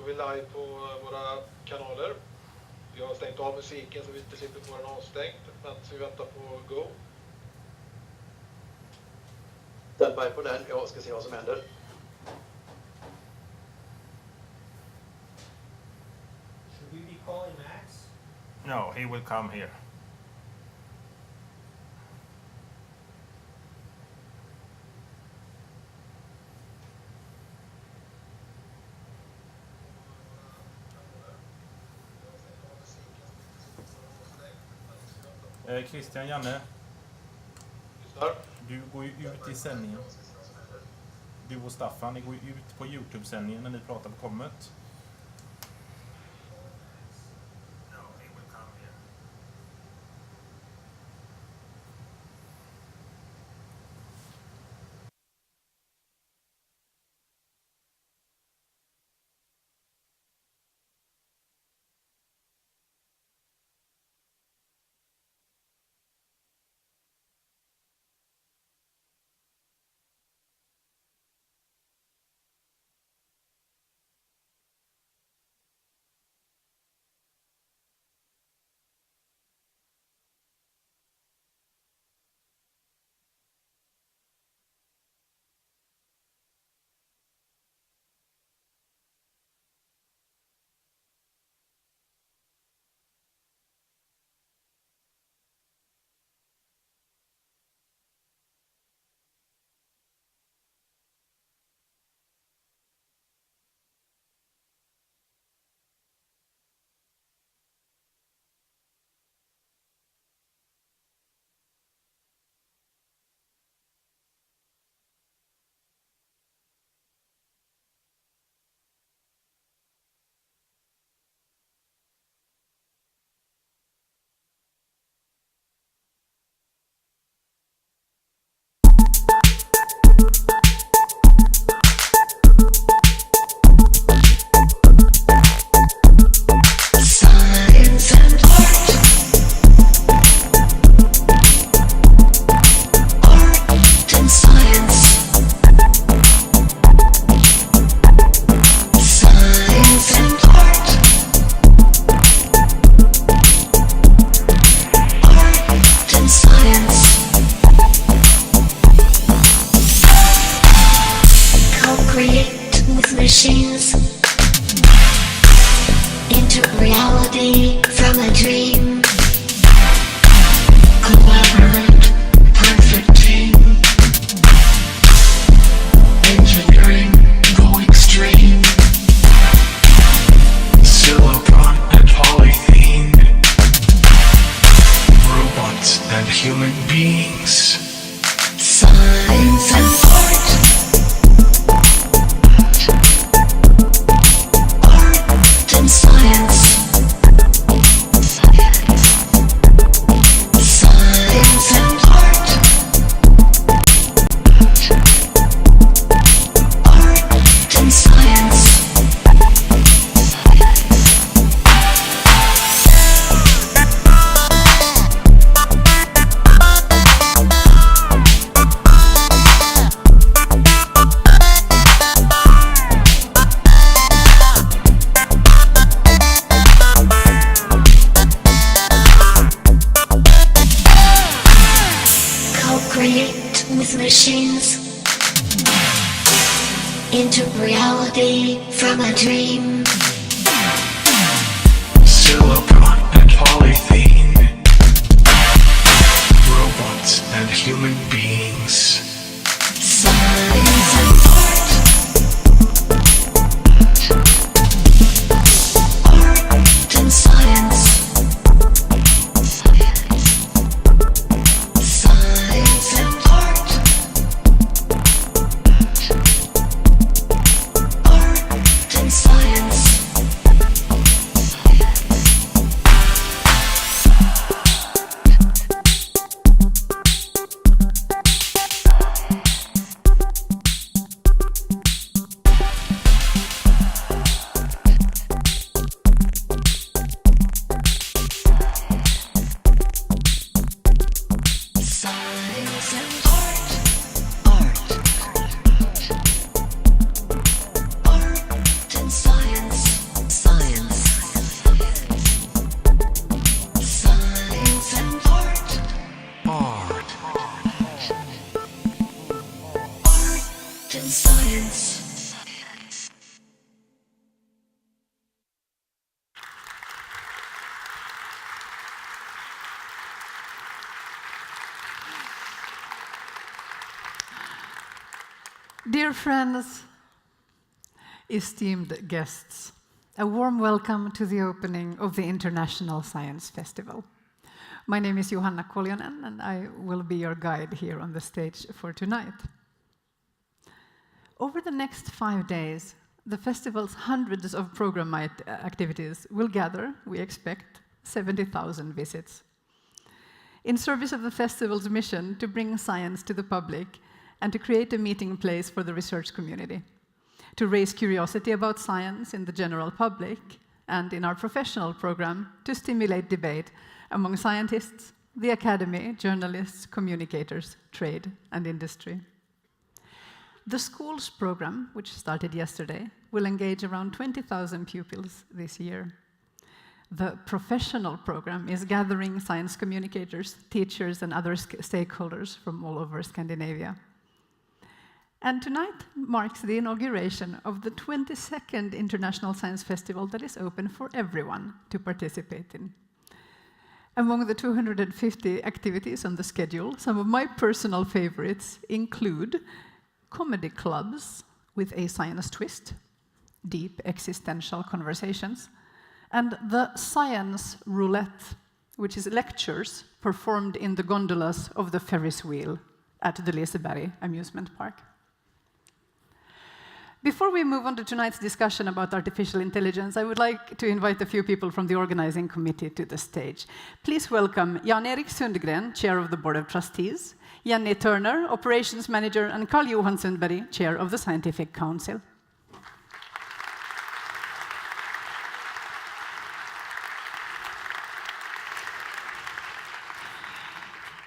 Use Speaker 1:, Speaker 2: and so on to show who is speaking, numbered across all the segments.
Speaker 1: går vi live på våra kanaler. Vi har stängt av musiken så vi inte slipper få den avstängd medan vi väntar på Go. Standby på den, jag ska se vad som händer.
Speaker 2: Should we be calling Max?
Speaker 3: No, he will come here. Christian, Janne, du går ju ut i sändningen. Du och Staffan, ni går ju ut på YouTube-sändningen när ni pratar på Kommer.
Speaker 4: into reality from a dream.
Speaker 5: Silicon and polythene, robots and human beings.
Speaker 4: Science and art. Art and science. Science and art. Art and science. lost in science.
Speaker 6: Dear friends, esteemed guests, a warm welcome to the opening of the International Science Festival. My name is Johanna Koljonen, and I will be your guide here on the stage for tonight. Over the next 5 days, the festival's hundreds of program activities will gather, we expect, 70,000 visits. In service of the festival's mission to bring science to the public and to create a meeting place for the research community, to raise curiosity about science in the general public, and in our professional program, to stimulate debate among scientists, the academy, journalists, communicators, trade, and industry. The schools program, which started yesterday, will engage around 20,000 pupils this year. The professional program is gathering science communicators, teachers, and other stakeholders from all over Scandinavia. And tonight marks the inauguration of the 22nd International Science Festival that is open for everyone to participate in. Among the 250 activities on the schedule, some of my personal favorites include comedy clubs with a science twist, deep existential conversations, and the Science Roulette, which is lectures performed in the gondolas of the Ferris wheel at the Liseberg amusement park. Before we move on to tonight's discussion about artificial intelligence, I would like to invite a few people from the organizing committee to the stage. Please welcome Jan-Erik Sundgren, Chair of the Board of Trustees, Jenny Turner, Operations Manager, and Carl-Johan Sundberg, Chair of the Scientific Council.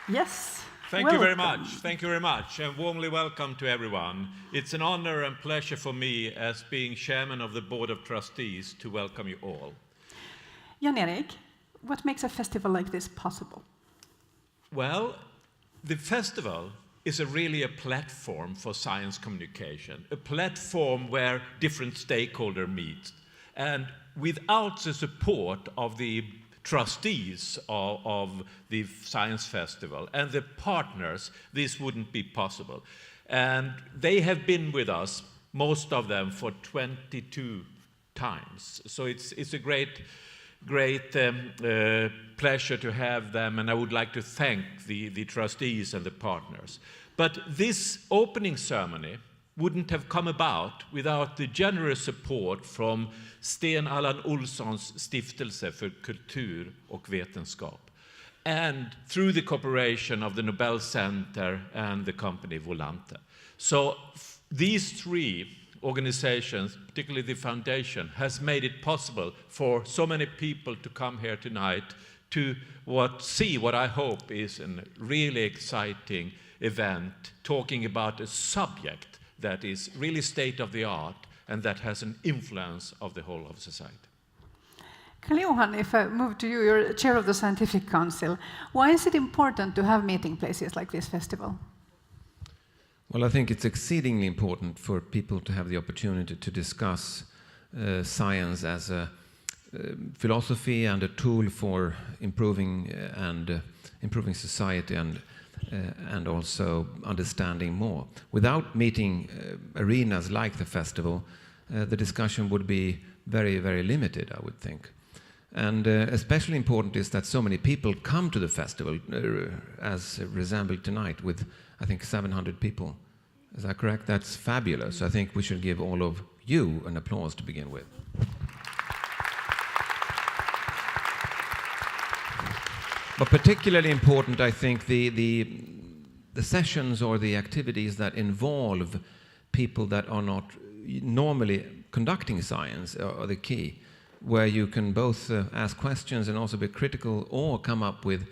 Speaker 6: Yes.
Speaker 7: Thank you very much. Thank you very much, and warmly welcome to everyone. It's an honor and pleasure for me, as being chairman of the Board of Trustees, to welcome you all.
Speaker 6: Jan-Erik, what makes a festival like this possible?
Speaker 7: Well, the festival is really a platform for science communication, a platform where different stakeholders meet. And without the support of the trustees of the Science Festival and the partners, this wouldn't be possible. And they have been with us, most of them, for 22 times. So it's a great pleasure to have them, and I would like to thank the trustees and the partners. But this opening ceremony wouldn't have come about without the generous support from Sten Allan Olssons Stiftelse för kultur och vetenskap, and through the cooperation of the Nobel Center and the company Volante. So these three organizations, particularly the foundation, has made it possible for so many people to come here tonight to see what I hope is a really exciting event, talking about a subject that is really state-of-the-art and that has an influence of the whole of society.
Speaker 6: Carl-Johan, if I move to you, you're chair of the Scientific Council. Why is it important to have meeting places like this festival?
Speaker 8: Well, I think it's exceedingly important for people to have the opportunity to discuss science as a philosophy and a tool for improving society and also understanding more. Without meeting arenas like the festival, the discussion would be very, very limited, I would think. And especially important is that so many people come to the festival, as resembled tonight, with, I think, 700 people. Is that correct? That's fabulous. I think we should give all of you an applause to begin with. But particularly important, I think, the sessions or the activities that involve people that are not normally conducting science are the key, where you can both ask questions and also be critical or come up with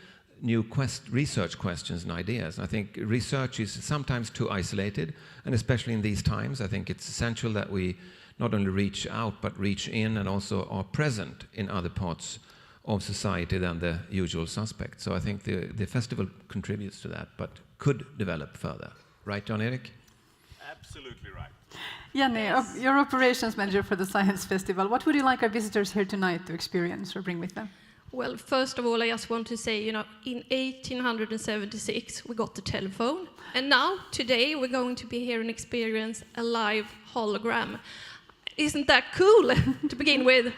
Speaker 8: new research questions and ideas. I think research is sometimes too isolated, and especially in these times, I think it's essential that we not only reach out, but reach in and also are present in other parts of society than the usual suspects. So I think the festival contributes to that, but could develop further. Right, Jan-Erik?
Speaker 9: Absolutely right.
Speaker 6: Jenny, you're operations manager for the Science Festival. What would you like our visitors here tonight to experience or bring with them?
Speaker 10: Well, first of all, I just want to say, in 1876, we got the telephone. And now, today, we're going to be here and experience a live hologram. Isn't that cool to begin with?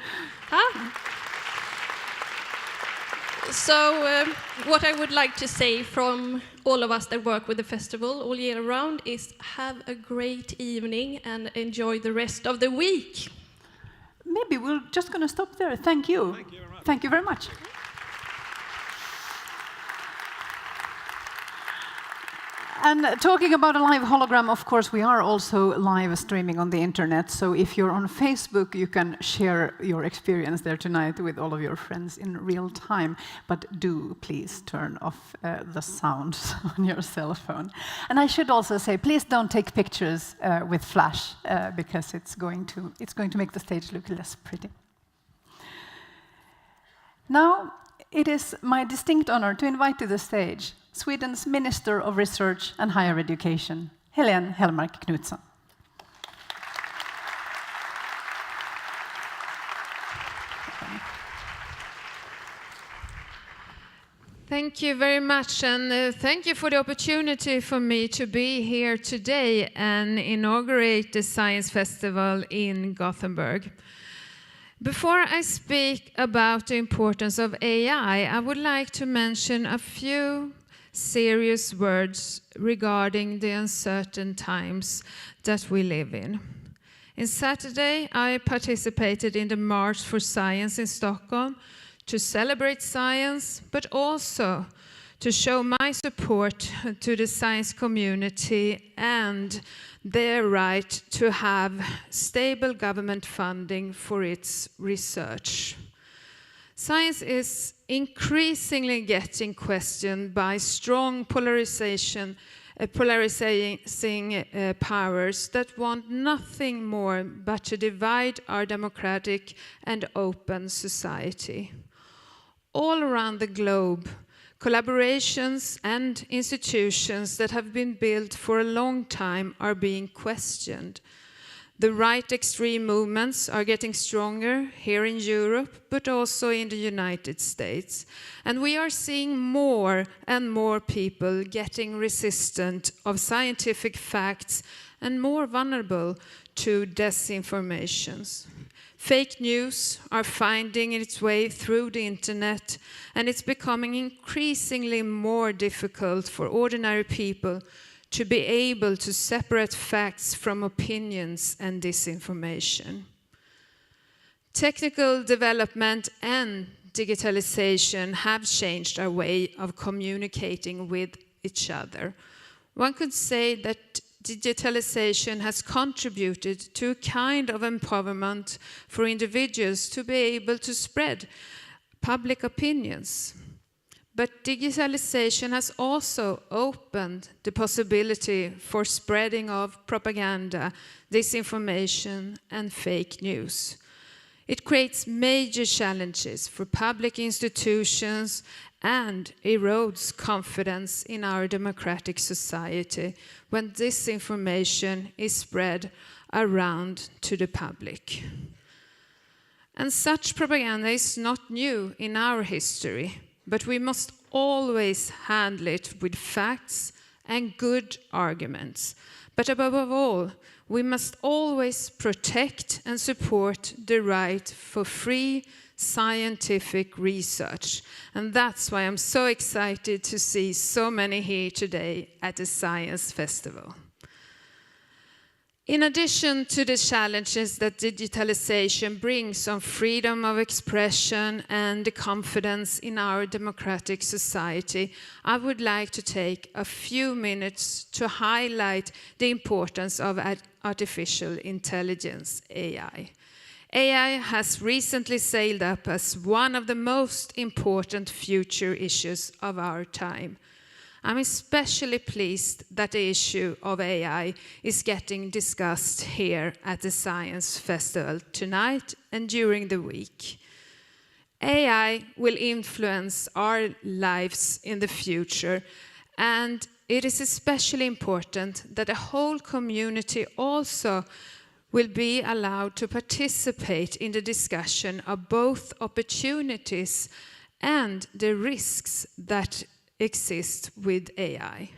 Speaker 10: Huh? So, what I would like to say from all of us that work with the festival all year round is have a great evening and enjoy the rest of the week.
Speaker 6: Maybe we're just going to stop there. Thank you.
Speaker 9: Thank you very much.
Speaker 6: Thank you very much. And talking about a live hologram, of course, we are also live streaming on the internet. So if you're on Facebook, you can share your experience there tonight with all of your friends in real time. But do please turn off the sounds on your cell phone. And I should also say, please don't take pictures with flash because it's going to make the stage look less pretty. Now, it is my distinct honor to invite to the stage Sweden's Minister of Research and Higher Education, Helene Hellmark Knutsson.
Speaker 11: Thank you very much, and thank you for the opportunity for me to be here today and inaugurate the Science Festival in Gothenburg. Before I speak about the importance of AI, I would like to mention a few serious words regarding the uncertain times that we live in. On Saturday, I participated in the March for Science in Stockholm to celebrate science, but also to show my support to the science community and their right to have stable government funding for its research. Science is increasingly getting questioned by strong polarizing powers that want nothing more but to divide our democratic and open society. All around the globe, collaborations and institutions that have been built for a long time are being questioned. The right extreme movements are getting stronger here in Europe, but also in the United States. And we are seeing more and more people getting resistant of scientific facts and more vulnerable to disinformations. Fake news are finding its way through the internet, and it's becoming increasingly more difficult for ordinary people to be able to separate facts from opinions and disinformation. Technical development and digitalization have changed our way of communicating with each other. One could say that digitalization has contributed to a kind of empowerment for individuals to be able to spread public opinions. But digitalization has also opened the possibility for spreading of propaganda, disinformation, and fake news. It creates major challenges for public institutions and erodes confidence in our democratic society when disinformation is spread around to the public. And such propaganda is not new in our history. But we must always handle it with facts and good arguments. But above all, we must always protect and support the right for free scientific research. And that's why I'm so excited to see so many here today at the Science Festival. In addition to the challenges that digitalization brings on freedom of expression and the confidence in our democratic society, I would like to take a few minutes to highlight the importance of artificial intelligence, AI. AI has recently sailed up as one of the most important future issues of our time. I'm especially pleased that the issue of AI is getting discussed here at the Science Festival tonight and during the week. AI will influence our lives in the future, and it is especially important that the whole community also will be allowed to participate in the discussion of both opportunities and the risks that exist with AI.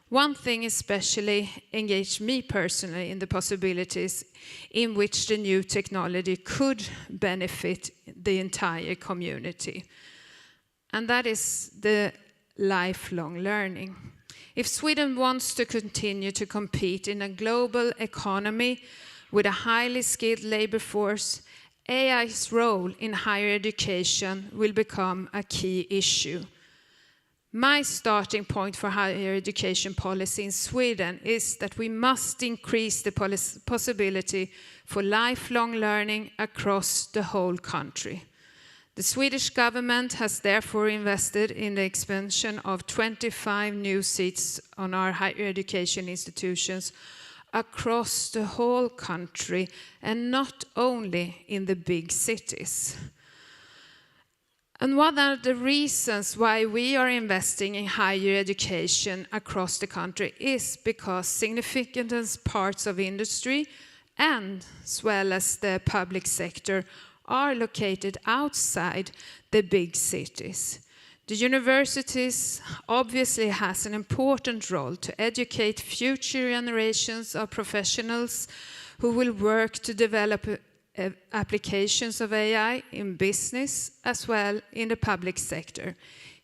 Speaker 11: One thing especially engaged me personally in the possibilities in which the new technology could benefit the entire community, and that is the lifelong learning. If Sweden wants to continue to compete in a global economy with a highly skilled labor force, AI's role in higher education will become a key issue. My starting point for higher education policy in Sweden is that we must increase the possibility for lifelong learning across the whole country. The Swedish government has therefore invested in the expansion of 25 new seats on our higher education institutions across the whole country and not only in the big cities. And what are the reasons why we are investing in higher education across the country is because significant parts of industry and as well as the public sector are located outside the big cities. The universities obviously has an important role to educate future generations of professionals who will work to develop applications of AI in business as well in the public sector.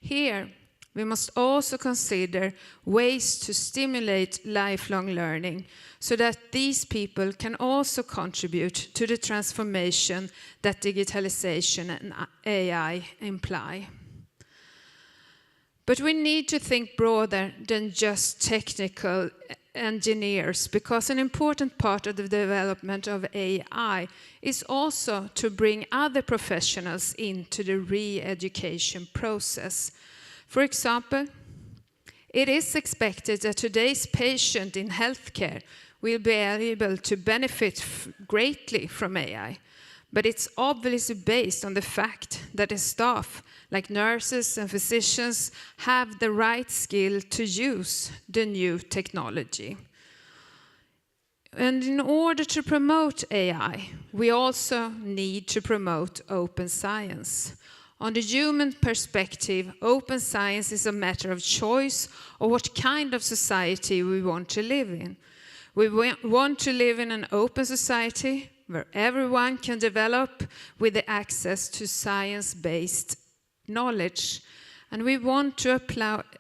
Speaker 11: Here, we must also consider ways to stimulate lifelong learning so that these people can also contribute to the transformation that digitalization and AI imply. But we need to think broader than just technical engineers, because an important part of the development of AI is also to bring other professionals into the re-education process. For example, it is expected that today's patient in healthcare will be able to benefit greatly from AI, but it's obviously based on the fact that the staff, like nurses and physicians, have the right skill to use the new technology. And in order to promote AI, we also need to promote open science. On the human perspective, open science is a matter of choice of what kind of society we want to live in. We want to live in an open society where everyone can develop with the access to science-based knowledge, and we want to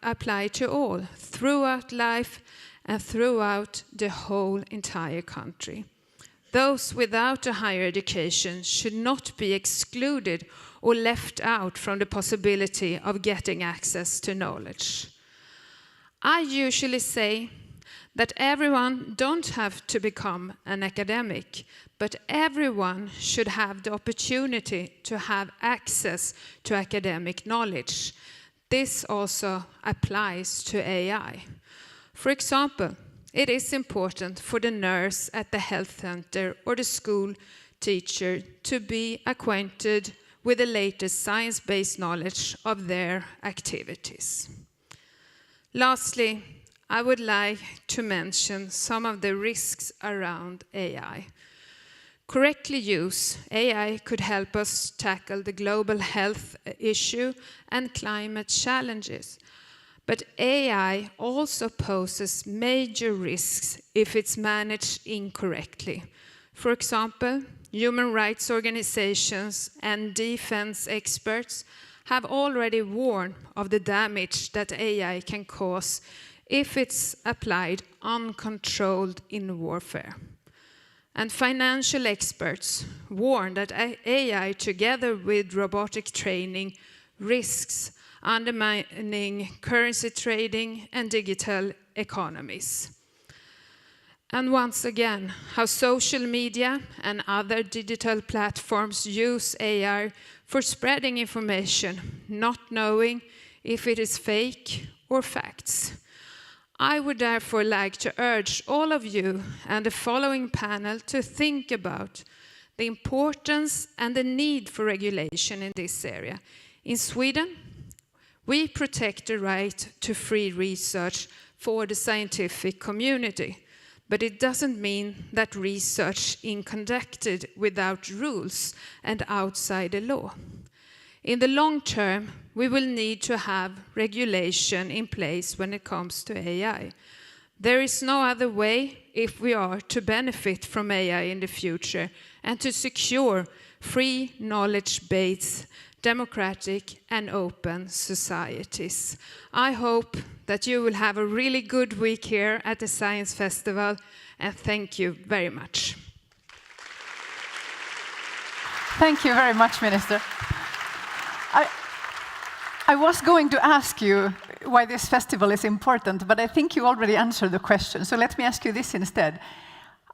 Speaker 11: apply to all throughout life and throughout the whole entire country. Those without a higher education should not be excluded or left out from the possibility of getting access to knowledge. I usually say that everyone don't have to become an academic, but everyone should have the opportunity to have access to academic knowledge. This also applies to AI. For example, it is important for the nurse at the health center or the school teacher to be acquainted with the latest science-based knowledge of their activities. Lastly, I would like to mention some of the risks around AI. Correctly used, AI could help us tackle the global health issue and climate challenges. But AI also poses major risks if it's managed incorrectly. For example, human rights organizations and defense experts have already warned of the damage that AI can cause if it's applied uncontrolled in warfare. And financial experts warn that AI, together with robotic training, risks undermining currency trading and digital economies. And once again, how social media and other digital platforms use AI for spreading information, not knowing if it is fake or facts. I would therefore like to urge all of you and the following panel to think about the importance and the need for regulation in this area. In Sweden, we protect the right to free research for the scientific community. But it doesn't mean that research is conducted without rules and outside the law. In the long term, we will need to have regulation in place when it comes to AI. There is no other way if we are to benefit from AI in the future and to secure free, knowledge-based, democratic and open societies. I hope that you will have a really good week here at the Science Festival, and thank you very much.
Speaker 6: Thank you very much, Minister. I was going to ask you why this festival is important, but I think you already answered the question, so let me ask you this instead.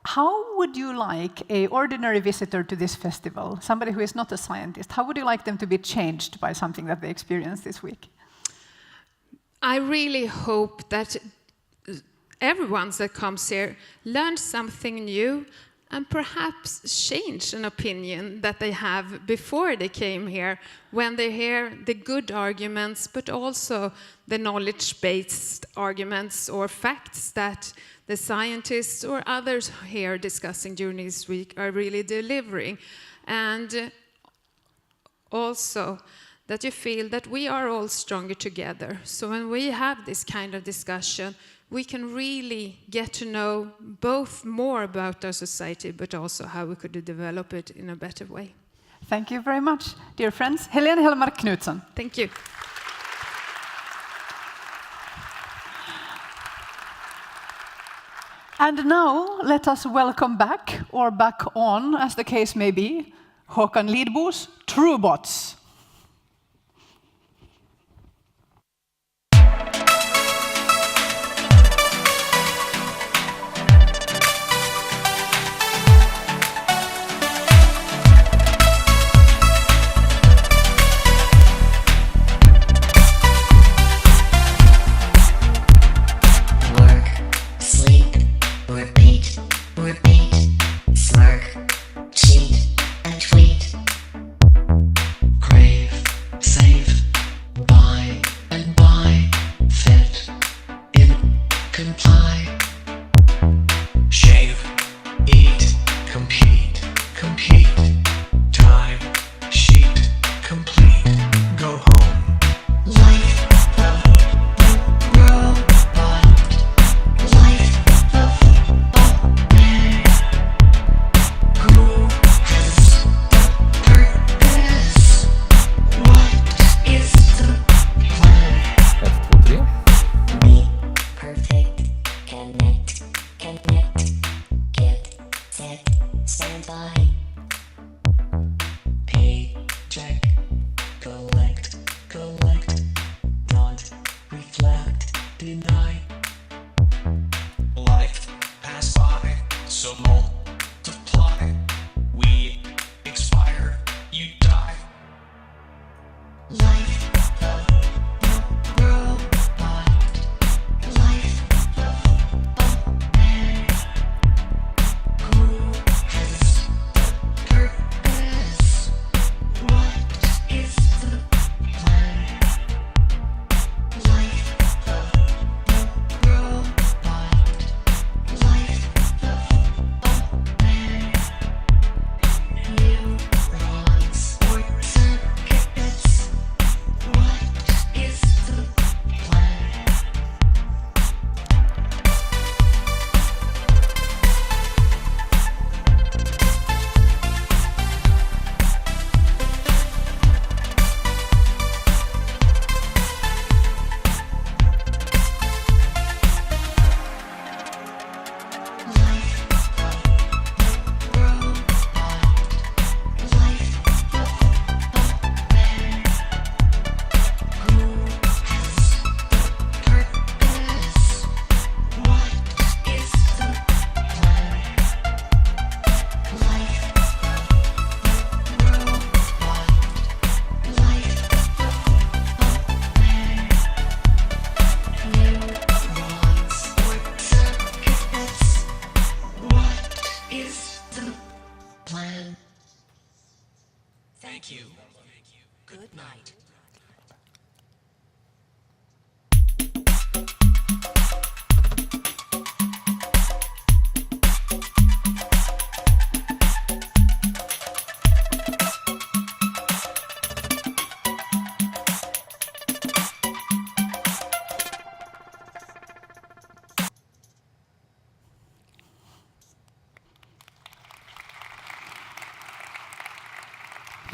Speaker 6: How would you like an ordinary visitor to this festival, somebody who is not a scientist, how would you like them to be changed by something that they experienced this week?
Speaker 11: I really hope that everyone that comes here learns something new and perhaps change an opinion that they have before they came here, when they hear the good arguments, but also the knowledge-based arguments or facts that the scientists or others here discussing during this week are really delivering. And also that you feel that we are all stronger together. So when we have this kind of discussion, we can really get to know both more about our society, but also how we could develop it in a better way.
Speaker 6: Thank you very much, dear friends. Helene Hellmark Knutsson.
Speaker 11: Thank you.
Speaker 6: And now let us welcome back, or back on, as the case may be, Håkan Lidbo's Truebots.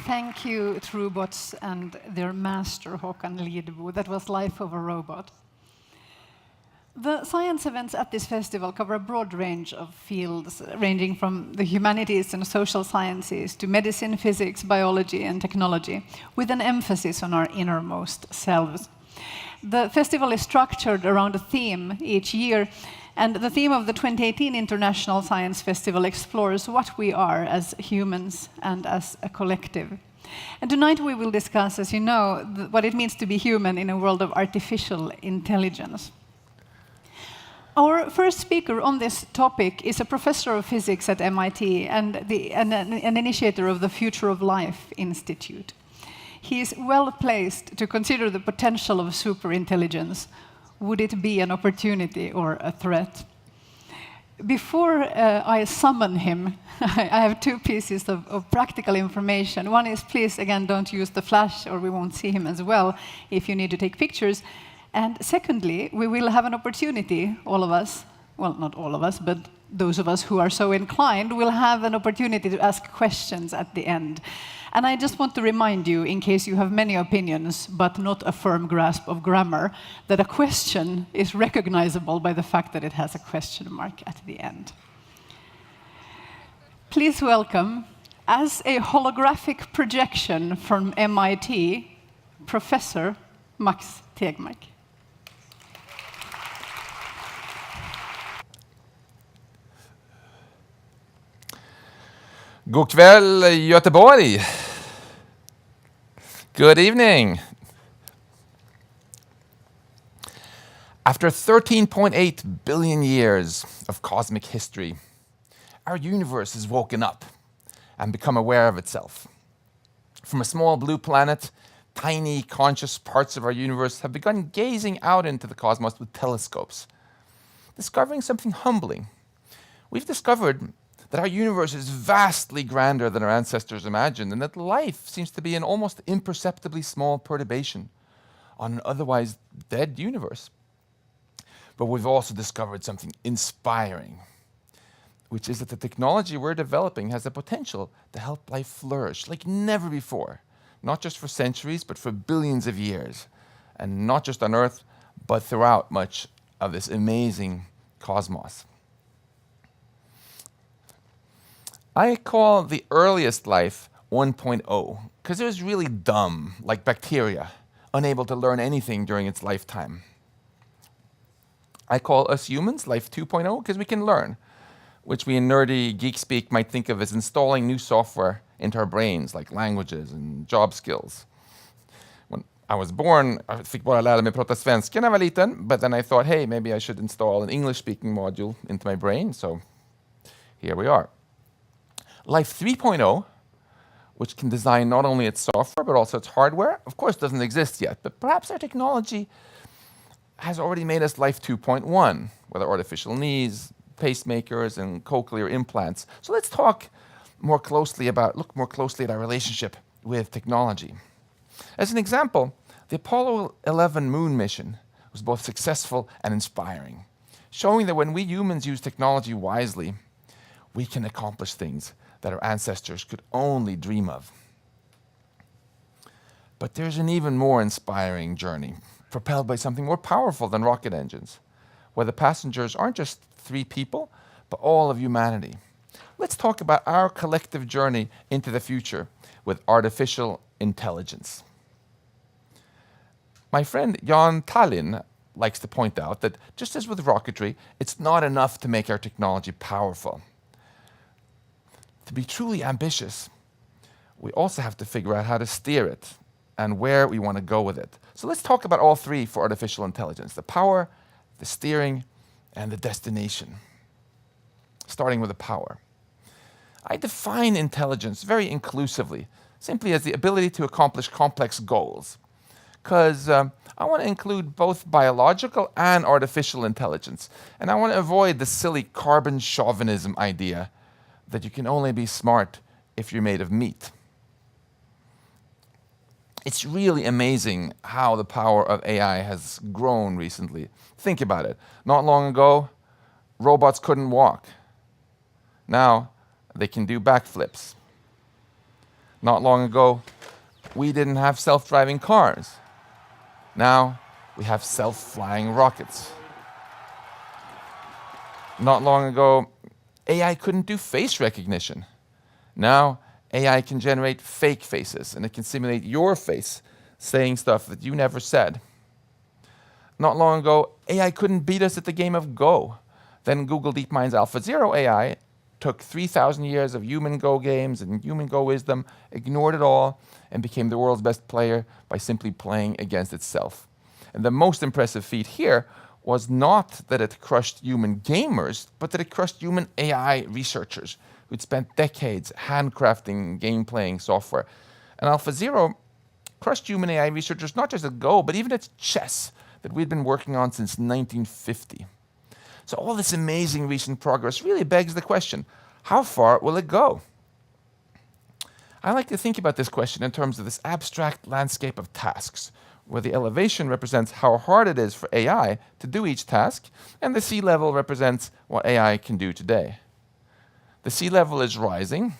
Speaker 6: thank you, Trubots and their master, Håkan Lidbo. That was Life of a Robot. The science events at this festival cover a broad range of fields, ranging from the humanities and social sciences to medicine, physics, biology, and technology, with an emphasis on our innermost selves. The festival is structured around a theme each year, and the theme of the 2018 International Science Festival explores what we are as humans and as a collective. And tonight we will discuss, as you know, what it means to be human in a world of artificial intelligence. Our first speaker on this topic is a professor of physics at MIT and an initiator of the Future of Life Institute. He is well placed to consider the potential of superintelligence. Would it be an opportunity or a threat? Before I summon him, I have two pieces of practical information. One is, please, again, don't use the flash or we won't see him as well if you need to take pictures. And secondly, we will have an opportunity, all of us, well, not all of us, but those of us who are so inclined, will have an opportunity to ask questions at the end. And I just want to remind you, in case you have many opinions, but not a firm grasp of grammar, that a question is recognizable by the fact that it has a question mark at the end. Please welcome, as a holographic projection from MIT, Professor Max Tegmark.
Speaker 9: God kväll, Göteborg. Good evening. After 13.8 billion years of cosmic history, our universe has woken up and become aware of itself. From a small blue planet, tiny conscious parts of our universe have begun gazing out into the cosmos with telescopes, discovering something humbling. We've discovered that our universe is vastly grander than our ancestors imagined, and that life seems to be an almost imperceptibly small perturbation on an otherwise dead universe. But we've also discovered something inspiring, which is that the technology we're developing has the potential to help life flourish like never before, not just for centuries, but for billions of years, and not just on Earth, but throughout much of this amazing cosmos. I call the earliest life 1.0 because it was really dumb, like bacteria, unable to learn anything during its lifetime. I call us humans life 2.0 because we can learn, which we in nerdy geek speak might think of as installing new software into our brains, like languages and job skills. When I was born, I fick bara lära mig prata svenska när jag var liten, but then I thought, hey, maybe I should install an English-speaking module into my brain, so here we are. Life 3.0, which can design not only its software but also its hardware, of course doesn't exist yet, but perhaps our technology has already made us Life 2.1, with our artificial knees, pacemakers, and cochlear implants. So let's look more closely at our relationship with technology. As an example, the Apollo 11 moon mission was both successful and inspiring, showing that when we humans use technology wisely, we can accomplish things that our ancestors could only dream of. But there's an even more inspiring journey, propelled by something more powerful than rocket engines, where the passengers aren't just 3 people, but all of humanity. Let's talk about our collective journey into the future with artificial intelligence. My friend Jan Tallinn likes to point out that just as with rocketry, it's not enough to make our technology powerful. To be truly ambitious, we also have to figure out how to steer it and where we want to go with it. So let's talk about all 3 for artificial intelligence: the power, the steering, and the destination. Starting with the power. I define intelligence very inclusively, simply as the ability to accomplish complex goals. Because I want to include both biological and artificial intelligence. And I want to avoid the silly carbon chauvinism idea that you can only be smart if you're made of meat. It's really amazing how the power of AI has grown recently. Think about it. Not long ago, robots couldn't walk. Now, they can do backflips. Not long ago, we didn't have self-driving cars. Now, we have self-flying rockets. Not long ago, AI couldn't do face recognition. Now, AI can generate fake faces, and it can simulate your face, saying stuff that you never said. Not long ago, AI couldn't beat us at the game of Go. Then Google DeepMind's AlphaZero AI took 3,000 years of human Go games and human Go wisdom, ignored it all, and became the world's best player by simply playing against itself. And the most impressive feat here was not that it crushed human gamers, but that it crushed human AI researchers who'd spent decades handcrafting game-playing software. And AlphaZero crushed human AI researchers not just at Go, but even at chess that we'd been working on since 1950. So all this amazing recent progress really begs the question, how far will it go? I like to think about this question in terms of this abstract landscape of tasks, where the elevation represents how hard it is for AI to do each task, and the sea level represents what AI can do today. The sea level is rising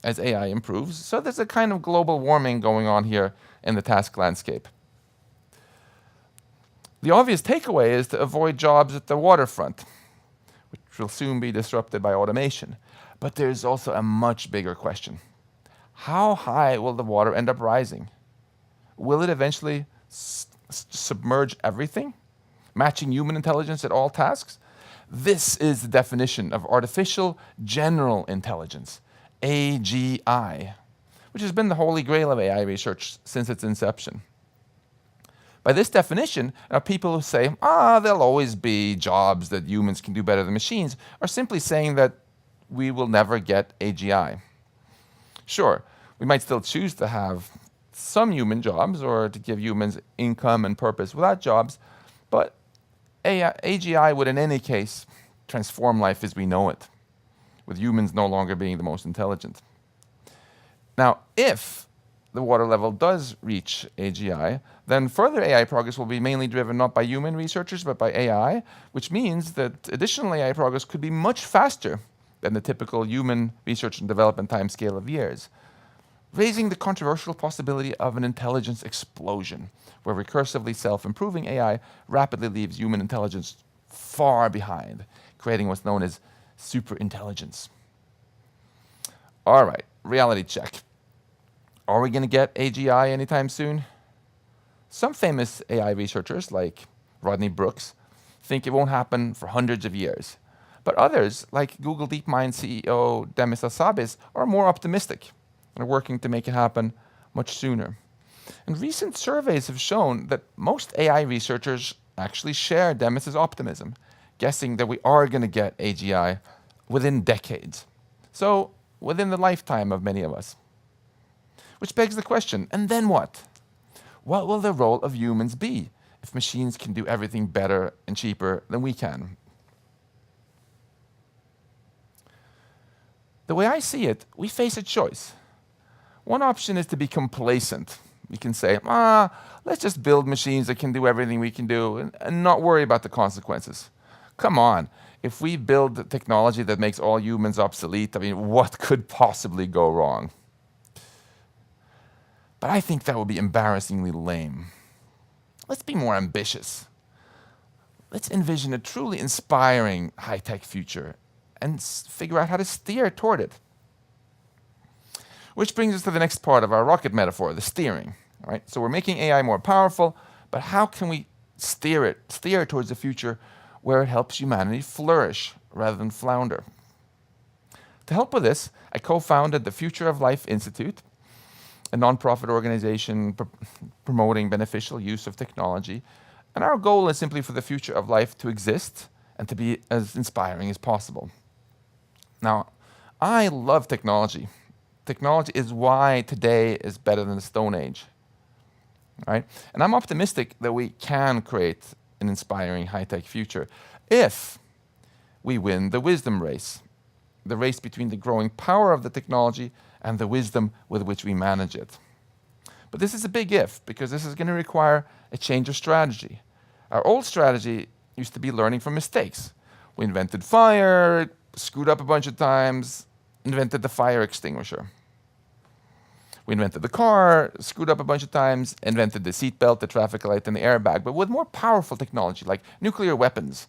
Speaker 9: as AI improves, so there's a kind of global warming going on here in the task landscape. The obvious takeaway is to avoid jobs at the waterfront, which will soon be disrupted by automation. But there's also a much bigger question. How high will the water end up rising? Will it eventually submerge everything, matching human intelligence at all tasks? This is the definition of artificial general intelligence, AGI, which has been the holy grail of AI research since its inception. By this definition, people who say, there'll always be jobs that humans can do better than machines, are simply saying that we will never get AGI. Sure, we might still choose to have some human jobs or to give humans income and purpose without jobs, but AGI would in any case transform life as we know it, with humans no longer being the most intelligent. Now, if the water level does reach AGI, then further AI progress will be mainly driven not by human researchers, but by AI, which means that additional AI progress could be much faster than the typical human research and development timescale of years, raising the controversial possibility of an intelligence explosion, where recursively self-improving AI rapidly leaves human intelligence far behind, creating what's known as superintelligence. All right, reality check. Are we going to get AGI anytime soon? Some famous AI researchers, like Rodney Brooks, think it won't happen for hundreds of years. But others, like Google DeepMind CEO Demis Hassabis, are more optimistic and are working to make it happen much sooner. And recent surveys have shown that most AI researchers actually share Demis's optimism, guessing that we are going to get AGI within decades. So, within the lifetime of many of us. Which begs the question, and then what? What will the role of humans be if machines can do everything better and cheaper than we can? The way I see it, we face a choice. One option is to be complacent. We can say, let's just build machines that can do everything we can do and not worry about the consequences. Come on, if we build technology that makes all humans obsolete, what could possibly go wrong? But I think that would be embarrassingly lame. Let's be more ambitious. Let's envision a truly inspiring high-tech future and figure out how to steer toward it. Which brings us to the next part of our rocket metaphor, the steering. All right? So we're making AI more powerful, but how can we steer towards a future where it helps humanity flourish rather than flounder? To help with this, I co-founded the Future of Life Institute, a nonprofit organization promoting beneficial use of technology. And our goal is simply for the future of life to exist and to be as inspiring as possible. Now, I love technology. Technology is why today is better than the Stone Age. Right? And I'm optimistic that we can create an inspiring high-tech future if we win the wisdom race, the race between the growing power of the technology and the wisdom with which we manage it. But this is a big if, because this is going to require a change of strategy. Our old strategy used to be learning from mistakes. We invented fire, screwed up a bunch of times, invented the fire extinguisher. We invented the car, screwed up a bunch of times, invented the seatbelt, the traffic light, and the airbag. But with more powerful technology like nuclear weapons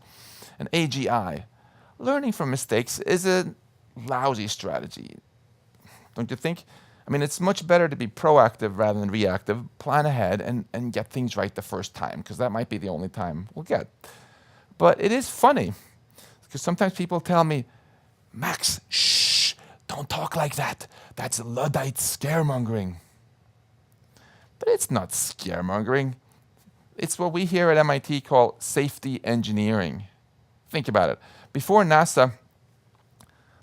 Speaker 9: and AGI, learning from mistakes is a lousy strategy. Don't you think? I mean, it's much better to be proactive rather than reactive, plan ahead, and get things right the first time, because that might be the only time we'll get. But it is funny, because sometimes people tell me, Max, shh, don't talk like that. That's Luddite scaremongering. But it's not scaremongering. It's what we here at MIT call safety engineering. Think about it. Before NASA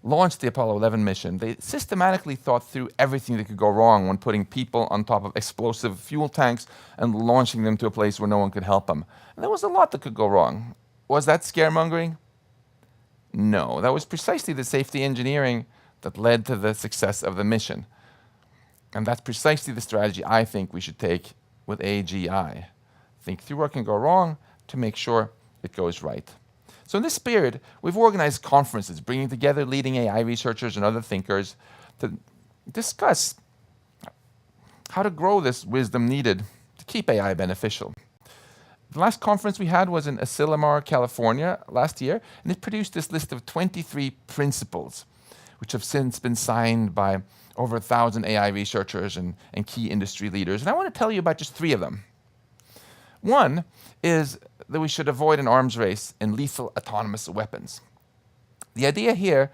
Speaker 9: launched the Apollo 11 mission, they systematically thought through everything that could go wrong when putting people on top of explosive fuel tanks and launching them to a place where no one could help them. And there was a lot that could go wrong. Was that scaremongering? No, that was precisely the safety engineering that led to the success of the mission. And that's precisely the strategy I think we should take with AGI. Think through what can go wrong to make sure it goes right. So in this spirit, we've organized conferences bringing together leading AI researchers and other thinkers to discuss how to grow this wisdom needed to keep AI beneficial. The last conference we had was in Asilomar, California last year, and it produced this list of 23 principles, which have since been signed by over 1,000 AI researchers and key industry leaders. And I want to tell you about just 3 of them. One is that we should avoid an arms race in lethal autonomous weapons. The idea here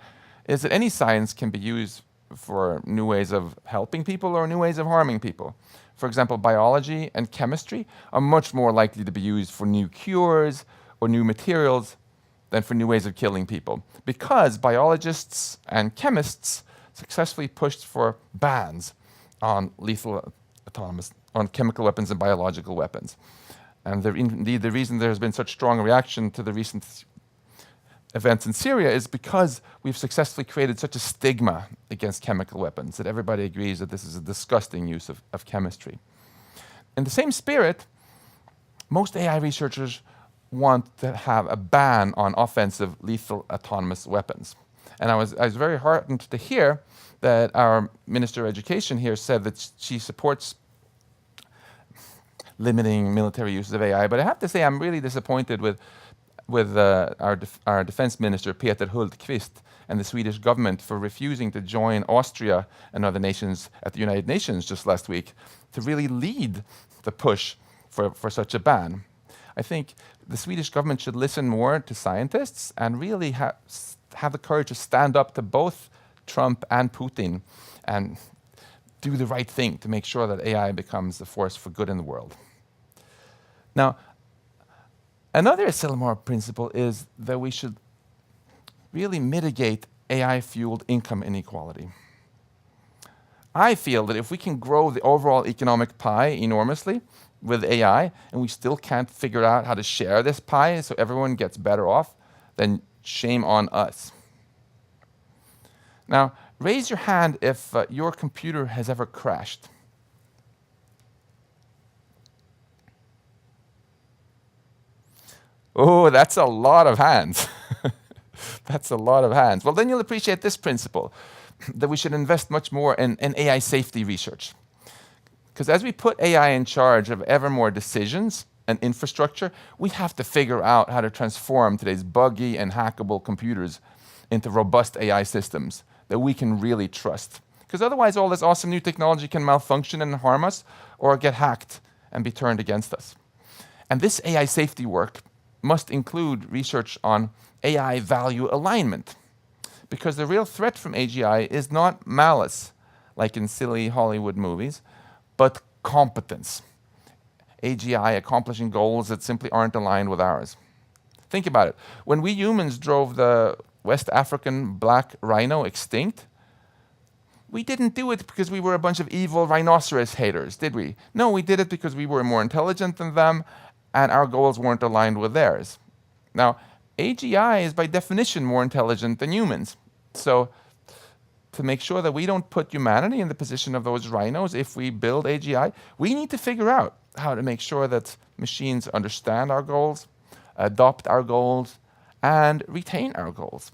Speaker 9: is that any science can be used for new ways of helping people or new ways of harming people. For example, biology and chemistry are much more likely to be used for new cures or new materials than for new ways of killing people, because biologists and chemists successfully pushed for bans on lethal autonomous, on chemical weapons and biological weapons. And indeed, the reason there has been such strong reaction to the recent events in Syria is because we've successfully created such a stigma against chemical weapons that everybody agrees that this is a disgusting use of chemistry. In the same spirit, most AI researchers want to have a ban on offensive lethal autonomous weapons. And I was very heartened to hear that our Minister of Education here said that she supports limiting military uses of AI. But I have to say I'm really disappointed with our Defense Minister, Peter Hultqvist, and the Swedish government for refusing to join Austria and other nations at the United Nations just last week to really lead the push for such a ban. I think the Swedish government should listen more to scientists and really have the courage to stand up to both Trump and Putin and do the right thing to make sure that AI becomes a force for good in the world. Now, another Asilomar principle is that we should really mitigate AI-fueled income inequality. I feel that if we can grow the overall economic pie enormously with AI, and we still can't figure out how to share this pie so everyone gets better off, then shame on us. Now, raise your hand if your computer has ever crashed. Oh, that's a lot of hands. That's a lot of hands. Well, then you'll appreciate this principle, that we should invest much more in AI safety research. Because as we put AI in charge of ever more decisions and infrastructure, we have to figure out how to transform today's buggy and hackable computers into robust AI systems that we can really trust. Because otherwise all this awesome new technology can malfunction and harm us, or get hacked and be turned against us. And this AI safety work must include research on AI value alignment, because the real threat from AGI is not malice, like in silly Hollywood movies, but competence. AGI accomplishing goals that simply aren't aligned with ours. Think about it. When we humans drove the West African black rhino extinct, we didn't do it because we were a bunch of evil rhinoceros haters, did we? No, we did it because we were more intelligent than them and our goals weren't aligned with theirs. Now, AGI is by definition more intelligent than humans. So to make sure that we don't put humanity in the position of those rhinos if we build AGI, we need to figure out how to make sure that machines understand our goals, adopt our goals, and retain our goals.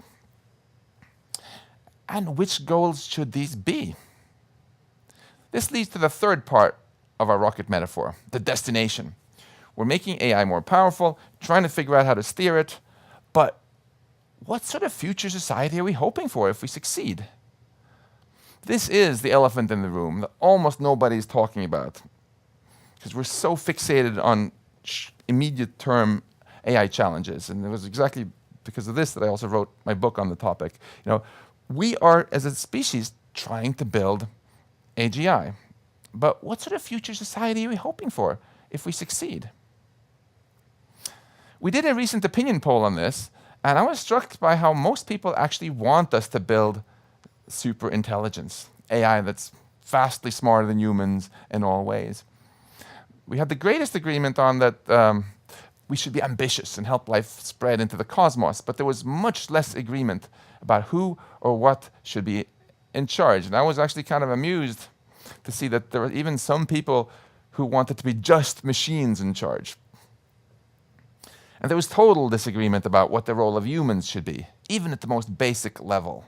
Speaker 9: And which goals should these be? This leads to the third part of our rocket metaphor, the destination. We're making AI more powerful, trying to figure out how to steer it, but what sort of future society are we hoping for if we succeed? This is the elephant in the room that almost nobody is talking about, because we're so fixated on immediate term AI challenges. And it was exactly because of this that I also wrote my book on the topic. You know, we are, as a species, trying to build AGI. But what sort of future society are we hoping for if we succeed? We did a recent opinion poll on this, and I was struck by how most people actually want us to build super intelligence, AI that's vastly smarter than humans in all ways. We had the greatest agreement on that we should be ambitious and help life spread into the cosmos, but there was much less agreement about who or what should be in charge. And I was actually kind of amused to see that there were even some people who wanted to be just machines in charge. And there was total disagreement about what the role of humans should be, even at the most basic level.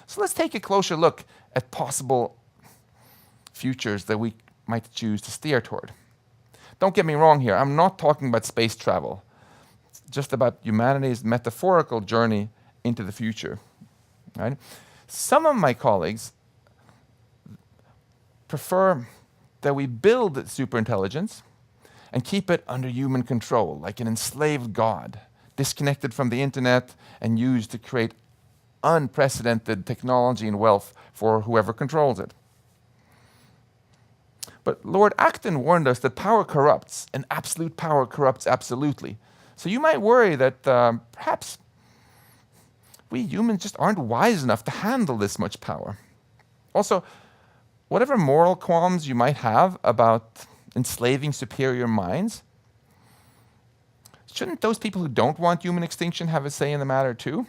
Speaker 9: So let's take a closer look at possible futures that we might choose to steer toward. Don't get me wrong here, I'm not talking about space travel. It's just about humanity's metaphorical journey into the future. Right? Some of my colleagues prefer that we build superintelligence and keep it under human control, like an enslaved god, disconnected from the internet and used to create unprecedented technology and wealth for whoever controls it. But Lord Acton warned us that power corrupts, and absolute power corrupts absolutely. So you might worry that perhaps we humans just aren't wise enough to handle this much power. Also, whatever moral qualms you might have about enslaving superior minds, shouldn't those people who don't want human extinction have a say in the matter too?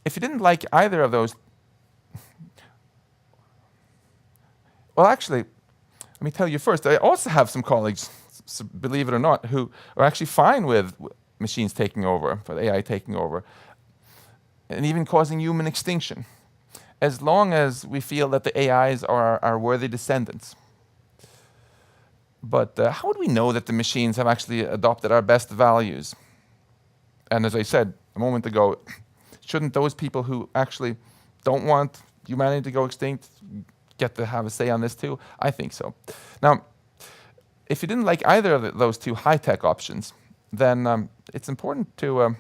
Speaker 9: If you didn't like either of those, well, actually, let me tell you first, I also have some colleagues, believe it or not, who are actually fine with machines taking over, with AI taking over, and even causing human extinction, as long as we feel that the AIs are our worthy descendants. But how would we know that the machines have actually adopted our best values? And as I said a moment ago, shouldn't those people who actually don't want humanity to go extinct get to have a say on this too? I think so. Now, if you didn't like either of those two high-tech options, then it's important to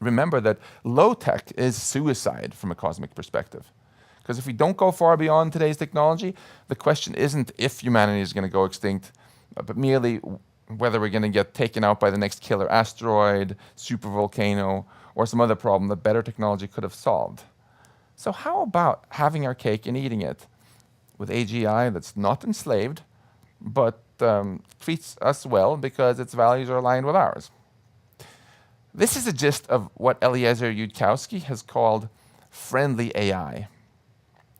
Speaker 9: remember that low-tech is suicide from a cosmic perspective. Because if we don't go far beyond today's technology, the question isn't if humanity is going to go extinct, but merely whether we're going to get taken out by the next killer asteroid, supervolcano, or some other problem that better technology could have solved. So how about having our cake and eating it with AGI that's not enslaved, but treats us well because its values are aligned with ours? This is a gist of what Eliezer Yudkowsky has called friendly AI.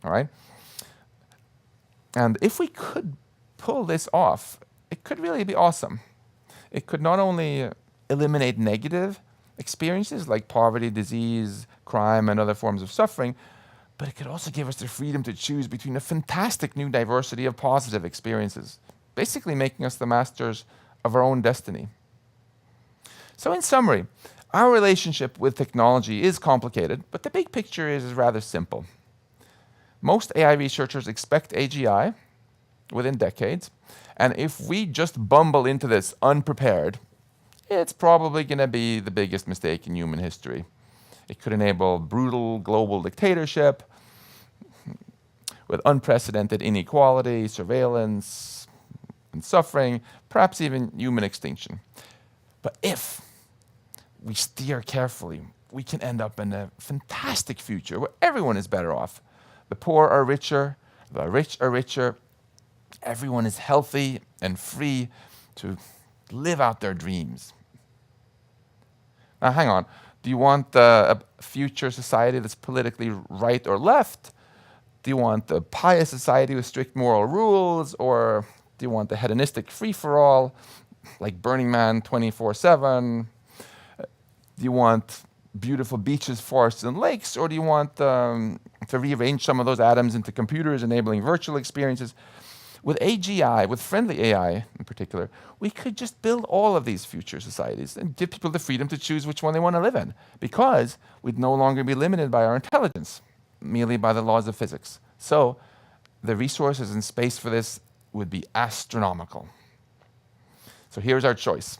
Speaker 9: All right? And if we could pull this off, it could really be awesome. It could not only eliminate negative experiences like poverty, disease, crime, and other forms of suffering, but it could also give us the freedom to choose between a fantastic new diversity of positive experiences, basically making us the masters of our own destiny. So in summary, our relationship with technology is complicated, but the big picture is rather simple. Most AI researchers expect AGI within decades, and if we just bumble into this unprepared, it's probably going to be the biggest mistake in human history. It could enable brutal global dictatorship with unprecedented inequality, surveillance, and suffering, perhaps even human extinction. But if we steer carefully, we can end up in a fantastic future where everyone is better off. The poor are richer, the rich are richer, everyone is healthy and free to live out their dreams. Now hang on, do you want a future society that's politically right or left? Do you want a pious society with strict moral rules? Or do you want a hedonistic free-for-all, like Burning Man 24/7? Do you want beautiful beaches, forests, and lakes? Or do you want to rearrange some of those atoms into computers, enabling virtual experiences. With AGI, with friendly AI in particular, we could just build all of these future societies and give people the freedom to choose which one they want to live in, because we'd no longer be limited by our intelligence, merely by the laws of physics. So the resources and space for this would be astronomical. So here's our choice.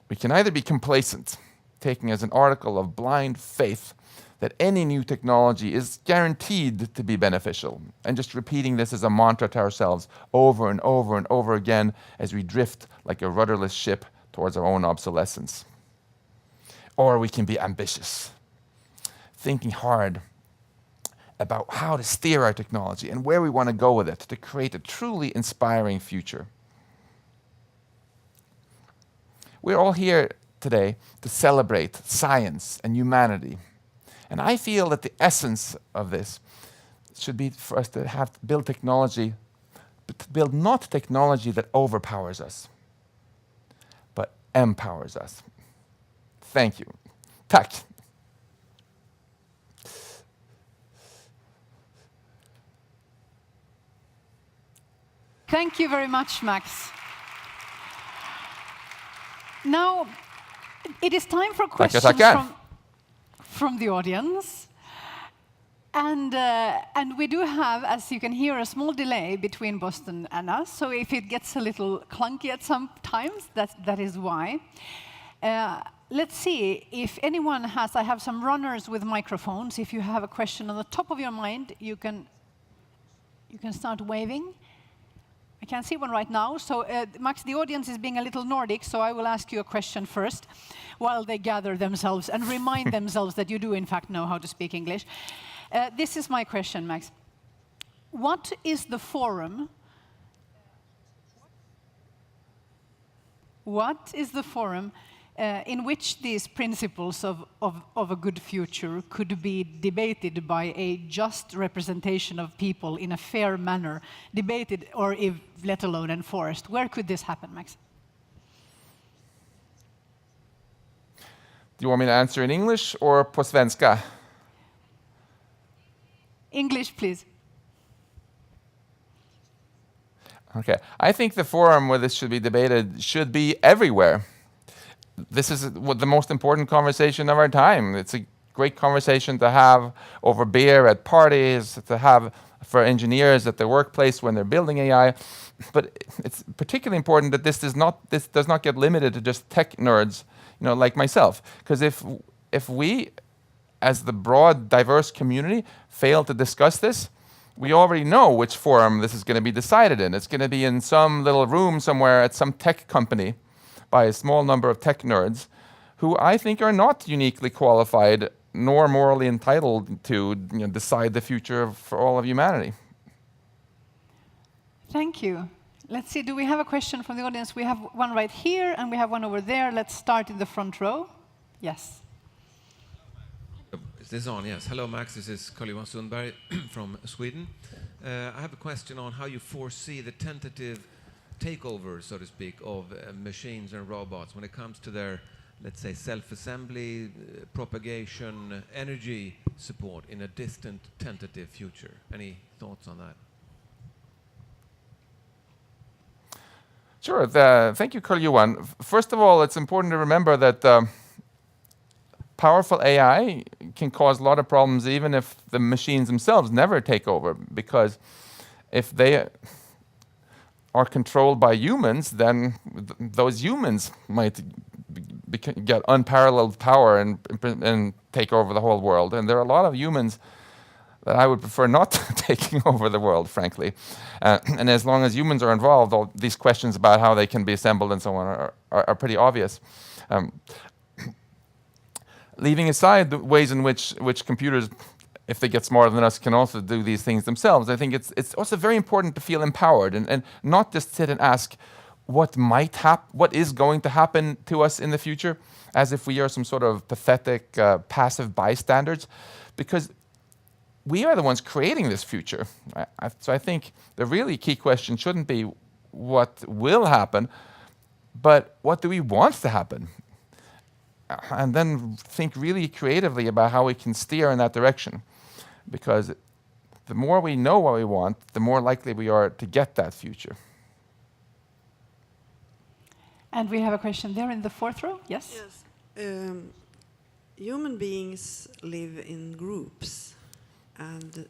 Speaker 9: We can either be complacent, taking as an article of blind faith that any new technology is guaranteed to be beneficial, and just repeating this as a mantra to ourselves over and over and over again as we drift like a rudderless ship towards our own obsolescence. Or we can be ambitious, thinking hard about how to steer our technology and where we want to go with it to create a truly inspiring future. We're all here today to celebrate science and humanity. And I feel that the essence of this should be for us to have build technology, but to build not technology that overpowers us, but empowers us. Thank you. Tack.
Speaker 6: Thank you very much, Max. Now, it is time for questions from the audience. And we do have, as you can hear, a small delay between Boston and us. So if it gets a little clunky at some times, that is why. Let's see if anyone has, I have some runners with microphones. If you have a question on the top of your mind, you can start waving. I can't see one right now. So, Max, the audience is being a little Nordic, so I will ask you a question first while they gather themselves and remind themselves that you do, in fact, know how to speak English. This is my question, Max. What is the forum? What is the forum in which these principles of a good future could be debated by a just representation of people in a fair manner, debated or if let alone enforced? Where could this happen, Max?
Speaker 9: Do you want me to answer in English or på svenska?
Speaker 6: English, please.
Speaker 9: Okay. I think the forum where this should be debated should be everywhere. This is the most important conversation of our time. It's a great conversation to have over beer at parties, to have for engineers at their workplace when they're building AI. But it's particularly important that this does not get limited to just tech nerds, like myself. Because if we, as the broad, diverse community, fail to discuss this, we already know which forum this is going to be decided in. It's going to be in some little room somewhere at some tech company by a small number of tech nerds who I think are not uniquely qualified nor morally entitled to decide the future for all of humanity.
Speaker 6: Thank you. Let's see, do we have a question from the audience? We have one right here and we have one over there. Let's start in the front row. Yes.
Speaker 8: Is this on? Yes. Hello, Max. This is Carl-Johan Sundberg from Sweden. I have a question on how you foresee the tentative takeover, so to speak, of machines and robots when it comes to their, let's say, self-assembly, propagation, energy support in a distant, tentative future. Any thoughts on that?
Speaker 9: Sure. Thank you, Carl-Johan. First of all, it's important to remember that powerful AI can cause a lot of problems even if the machines themselves never take over, because if they are controlled by humans, then those humans might get unparalleled power and take over the whole world. And there are a lot of humans that I would prefer not taking over the world, frankly. And as long as humans are involved, all these questions about how they can be assembled and so on are pretty obvious. Leaving aside the ways in which computers, if they get smarter than us, can also do these things themselves, I think it's also very important to feel empowered and not just sit and ask what is going to happen to us in the future, as if we are some sort of pathetic, passive bystanders, because we are the ones creating this future. So I think the really key question shouldn't be what will happen, but what do we want to happen? and then think really creatively about how we can steer in that direction. Because the more we know what we want, the more likely we are to get that future.
Speaker 6: And we have a question there in the fourth row. Yes?
Speaker 12: Yes. Human beings live in groups, and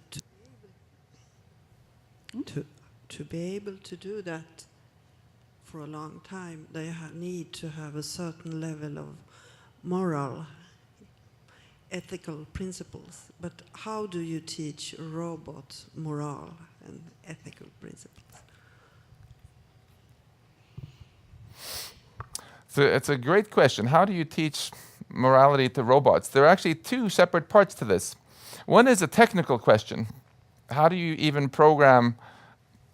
Speaker 12: to be able to do that for a long time, they need to have a certain level of moral, ethical principles. But how do you teach a robot moral and ethical principles?
Speaker 9: So it's a great question. How do you teach morality to robots? There are actually two separate parts to this. One is a technical question. How do you even program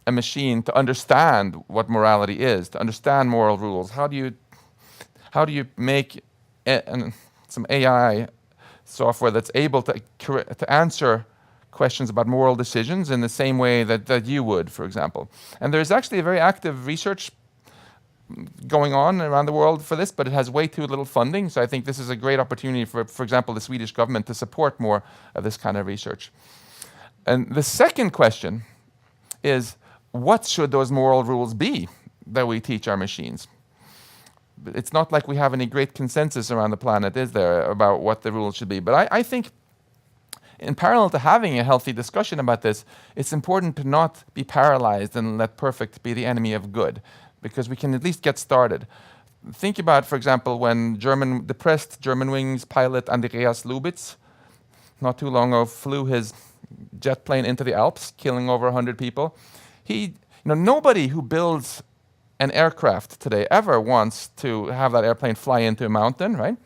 Speaker 9: a machine to understand what morality is, to understand moral rules? How do you make some AI software that's able to answer questions about moral decisions in the same way that you would, for example? And there's actually a very active research going on around the world for this, but it has way too little funding. So I think this is a great opportunity for example, the Swedish government to support more of this kind of research. And the second question is, what should those moral rules be that we teach our machines? It's not like we have any great consensus around the planet, is there, about what the rules should be? But I think in parallel to having a healthy discussion about this, it's important to not be paralyzed and let perfect be the enemy of good, because we can at least get started. Think about, for example, when depressed Germanwings pilot Andreas Lubitz not too long ago flew his jet plane into the Alps, killing over 100 people. Nobody who builds an aircraft today ever wants to have that airplane fly into a mountain, right?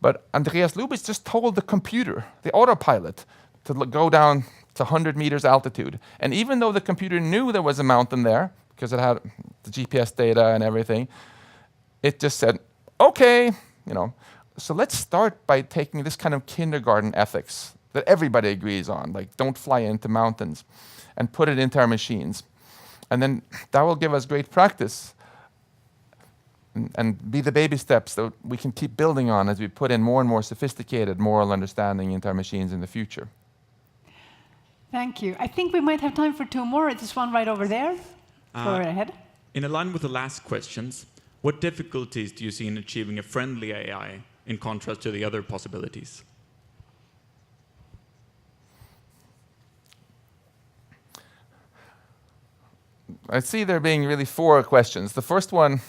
Speaker 9: But Andreas Lubitz just told the computer, the autopilot, to go down to 100 meters altitude. And even though the computer knew there was a mountain there, because it had the GPS data and everything, it just said, okay, So let's start by taking this kind of kindergarten ethics that everybody agrees on, like don't fly into mountains, and put it into our machines. And then that will give us great practice and be the baby steps that we can keep building on as we put in more and more sophisticated moral understanding into our machines in the future.
Speaker 6: Thank you. I think we might have time for two more. There's one right over there. Go ahead.
Speaker 13: In line with the last questions, what difficulties do you see in achieving a friendly AI in contrast to the other possibilities?
Speaker 9: I see there being really four questions. The first one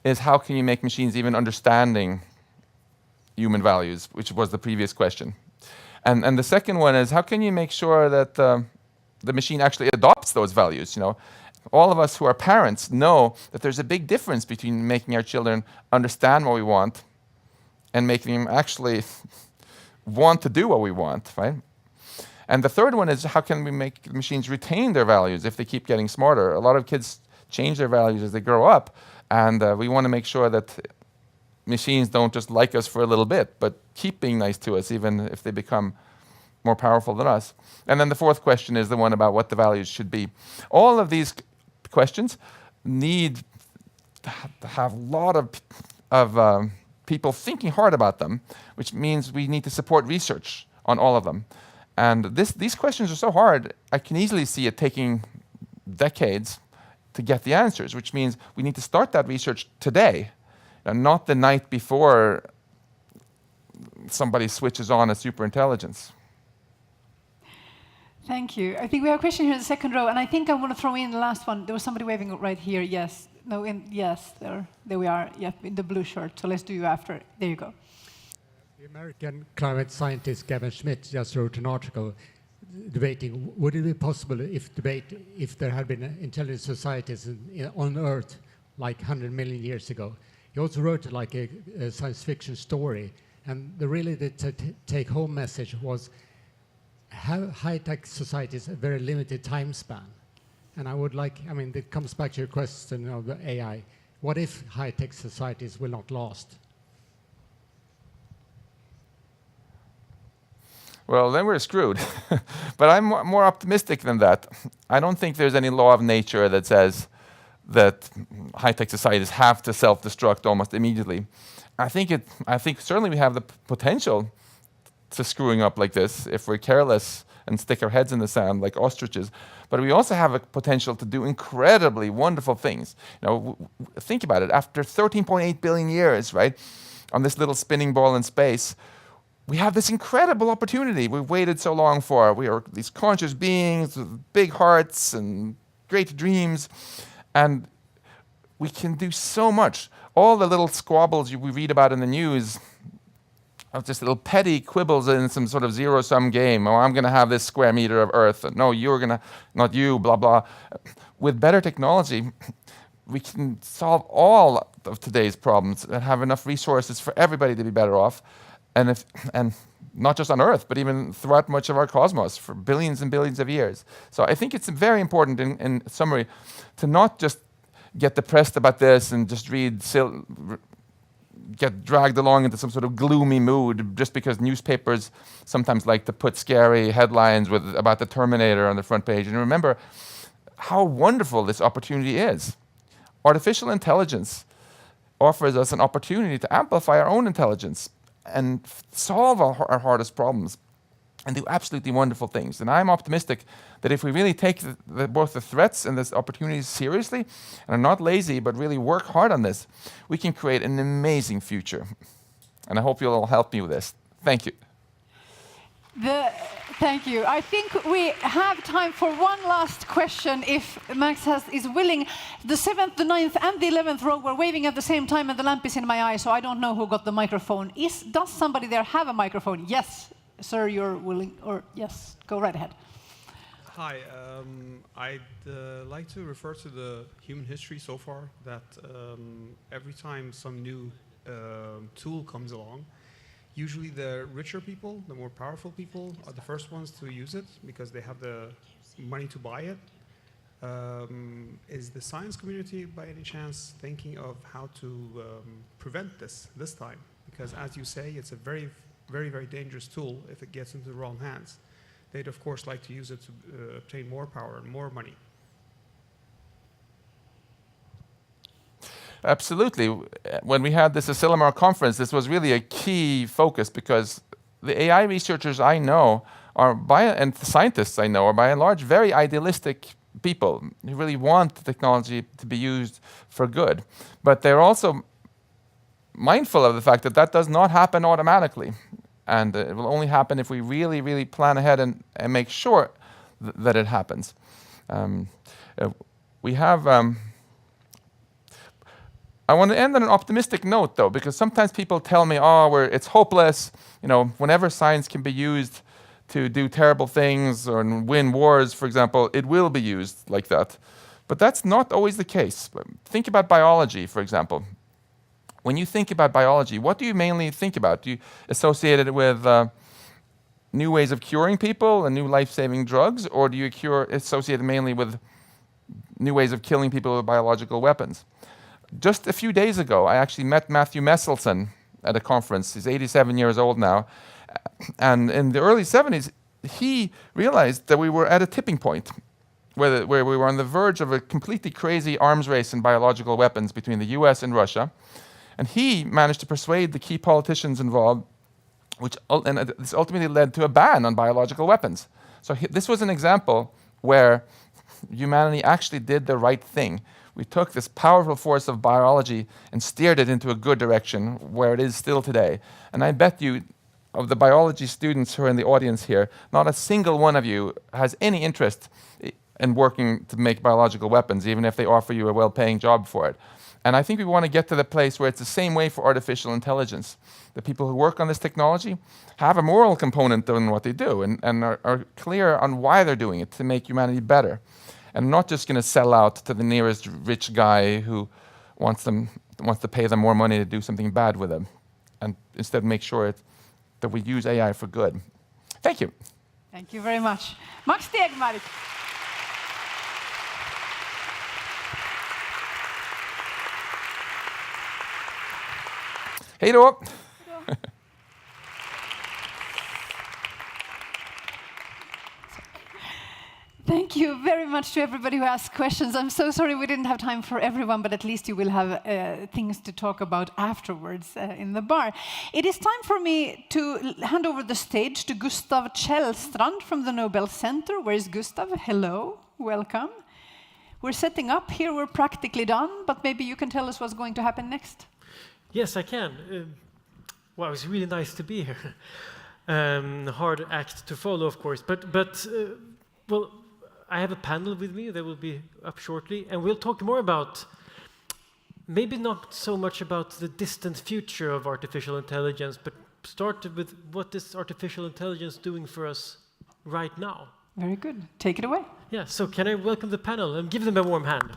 Speaker 9: is, how can you make machines even understanding human values, which was the previous question. And the second one is, how can you make sure that the machine actually adopts those values? All of us who are parents know that there's a big difference between making our children understand what we want and making them actually want to do what we want, right? And the third one is, how can we make machines retain their values if they keep getting smarter? A lot of kids change their values as they grow up, and we want to make sure that machines don't just like us for a little bit, but keep being nice to us even if they become more powerful than us. And then the fourth question is the one about what the values should be. All of these questions need to have a lot of people thinking hard about them, which means we need to support research on all of them. And these questions are so hard, I can easily see it taking decades to get the answers, which means we need to start that research today, and not the night before somebody switches on a superintelligence.
Speaker 6: Thank you. I think we have a question here in the second row, and I think I want to throw in the last one. There was somebody waving right here. Yes. No, yes, there we are. Yep, in the blue shirt. So let's do you after. There you go.
Speaker 14: The American climate scientist Gavin Schmidt just wrote an article debating, would it be possible if there had been intelligent societies on Earth like 100 million years ago? He also wrote like a science fiction story, and the take-home message was high-tech societies a very limited time span. And I would it comes back to your question of the AI. What if high-tech societies will not last?
Speaker 9: Well, then we're screwed. But I'm more optimistic than that. I don't think there's any law of nature that says that high-tech societies have to self-destruct almost immediately. I think certainly we have the potential to screwing up like this if we're careless and stick our heads in the sand like ostriches. But we also have a potential to do incredibly wonderful things. Think about it. After 13.8 billion years, right, on this little spinning ball in space, we have this incredible opportunity we've waited so long for. We are these conscious beings with big hearts and great dreams, and we can do so much. All the little squabbles we read about in the news of just little petty quibbles in some sort of zero-sum game. Oh, I'm going to have this square meter of Earth. No, you're going to, not you, blah, blah. With better technology, we can solve all of today's problems and have enough resources for everybody to be better off. And not just on Earth, but even throughout much of our cosmos for billions and billions of years. So I think it's very important, in summary, to not just get depressed about this and just get dragged along into some sort of gloomy mood just because newspapers sometimes like to put scary headlines about the Terminator on the front page. And remember how wonderful this opportunity is. Artificial intelligence offers us an opportunity to amplify our own intelligence and solve our hardest problems and do absolutely wonderful things. And I'm optimistic that if we really take both the threats and the opportunities seriously and are not lazy but really work hard on this, we can create an amazing future. And I hope you'll all help me with this. Thank you.
Speaker 6: Thank you. I think we have time for one last question, if Max is willing. The 7th, the 9th, and the 11th row were waving at the same time, and the lamp is in my eye, so I don't know who got the microphone. Does somebody there have a microphone? Yes, sir, you're willing, or yes, go right ahead.
Speaker 15: Hi, I'd like to refer to the human history so far, that every time some new tool comes along, usually the richer people, the more powerful people, are the first ones to use it because they have the money to buy it. Is the science community, by any chance, thinking of how to prevent this time? Because, as you say, it's a very, very, very dangerous tool if it gets into the wrong hands. They'd, of course, like to use it to obtain more power and more money.
Speaker 9: Absolutely. When we had this Asilomar conference, this was really a key focus because the AI researchers I know and the scientists I know are by and large very idealistic people who really want the technology to be used for good. But they're also mindful of the fact that that does not happen automatically. And it will only happen if we really, really plan ahead and make sure that it happens. I want to end on an optimistic note, though, because sometimes people tell me, it's hopeless. Whenever science can be used to do terrible things or win wars, for example, it will be used like that. But that's not always the case. Think about biology, for example. When you think about biology, what do you mainly think about? Do you associate it with new ways of curing people and new life-saving drugs, or do you associate it mainly with new ways of killing people with biological weapons? Just a few days ago, I actually met Matthew Messelson at a conference. He's 87 years old now. And in the early 70s, he realized that we were at a tipping point where we were on the verge of a completely crazy arms race in biological weapons between the US and Russia. And he managed to persuade the key politicians involved, and this ultimately led to a ban on biological weapons. So this was an example where humanity actually did the right thing. We took this powerful force of biology and steered it into a good direction where it is still today. And I bet you, of the biology students who are in the audience here, not a single one of you has any interest in working to make biological weapons, even if they offer you a well-paying job for it. And I think we want to get to the place where it's the same way for artificial intelligence. The people who work on this technology have a moral component in what they do and are clear on why they're doing it, to make humanity better. And not just going to sell out to the nearest rich guy who wants to pay them more money to do something bad with them, and instead make sure that we use AI for good. Thank you.
Speaker 6: Thank you very much. Max Tegmark.
Speaker 9: Hej då!
Speaker 6: Thank you very much to everybody who asked questions. I'm so sorry we didn't have time for everyone, but at least you will have things to talk about afterwards in the bar. It is time for me to hand over the stage to Gustav Källstrand from the Nobel Center. Where is Gustav? Hello, welcome. We're setting up here, we're practically done, but maybe you can tell us what's going to happen next.
Speaker 16: Yes, I can. Well, it's really nice to be here. Hard act to follow, of course, but well, I have a panel with me that will be up shortly, and we'll talk more about, maybe not so much about the distant future of artificial intelligence, but start with what is artificial intelligence doing for us right now.
Speaker 6: Very good. Take it away.
Speaker 16: Yeah, so can I welcome the panel and give them a warm hand?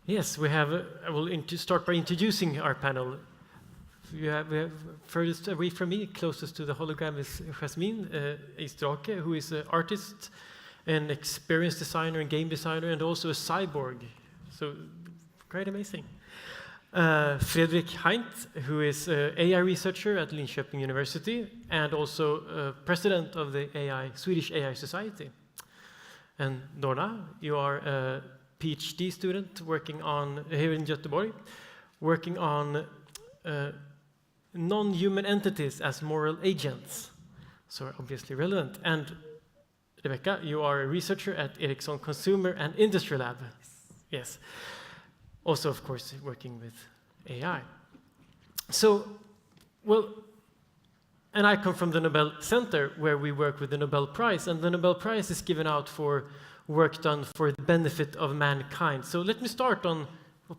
Speaker 16: Yes, we have. I will start by introducing our panel. We have furthest away from me, closest to the hologram, is Jasmine Idun, who is an artist, an experienced designer and game designer, and also a cyborg. So, quite amazing. Fredrik Heintz, who is an AI researcher at Linköpings Universitet, and also president of the Swedish AI Society. And Dorna, you are a PhD student working on, here in Göteborg, working on non-human entities as moral agents. So obviously relevant. And Rebecka, you are a researcher at Ericsson Consumer and Industry Lab. Yes. Also, of course, working with AI. So, well, and I come from the Nobel Center, where we work with the Nobel Prize, and the Nobel Prize is given out for work done for the benefit of mankind. So let me start on,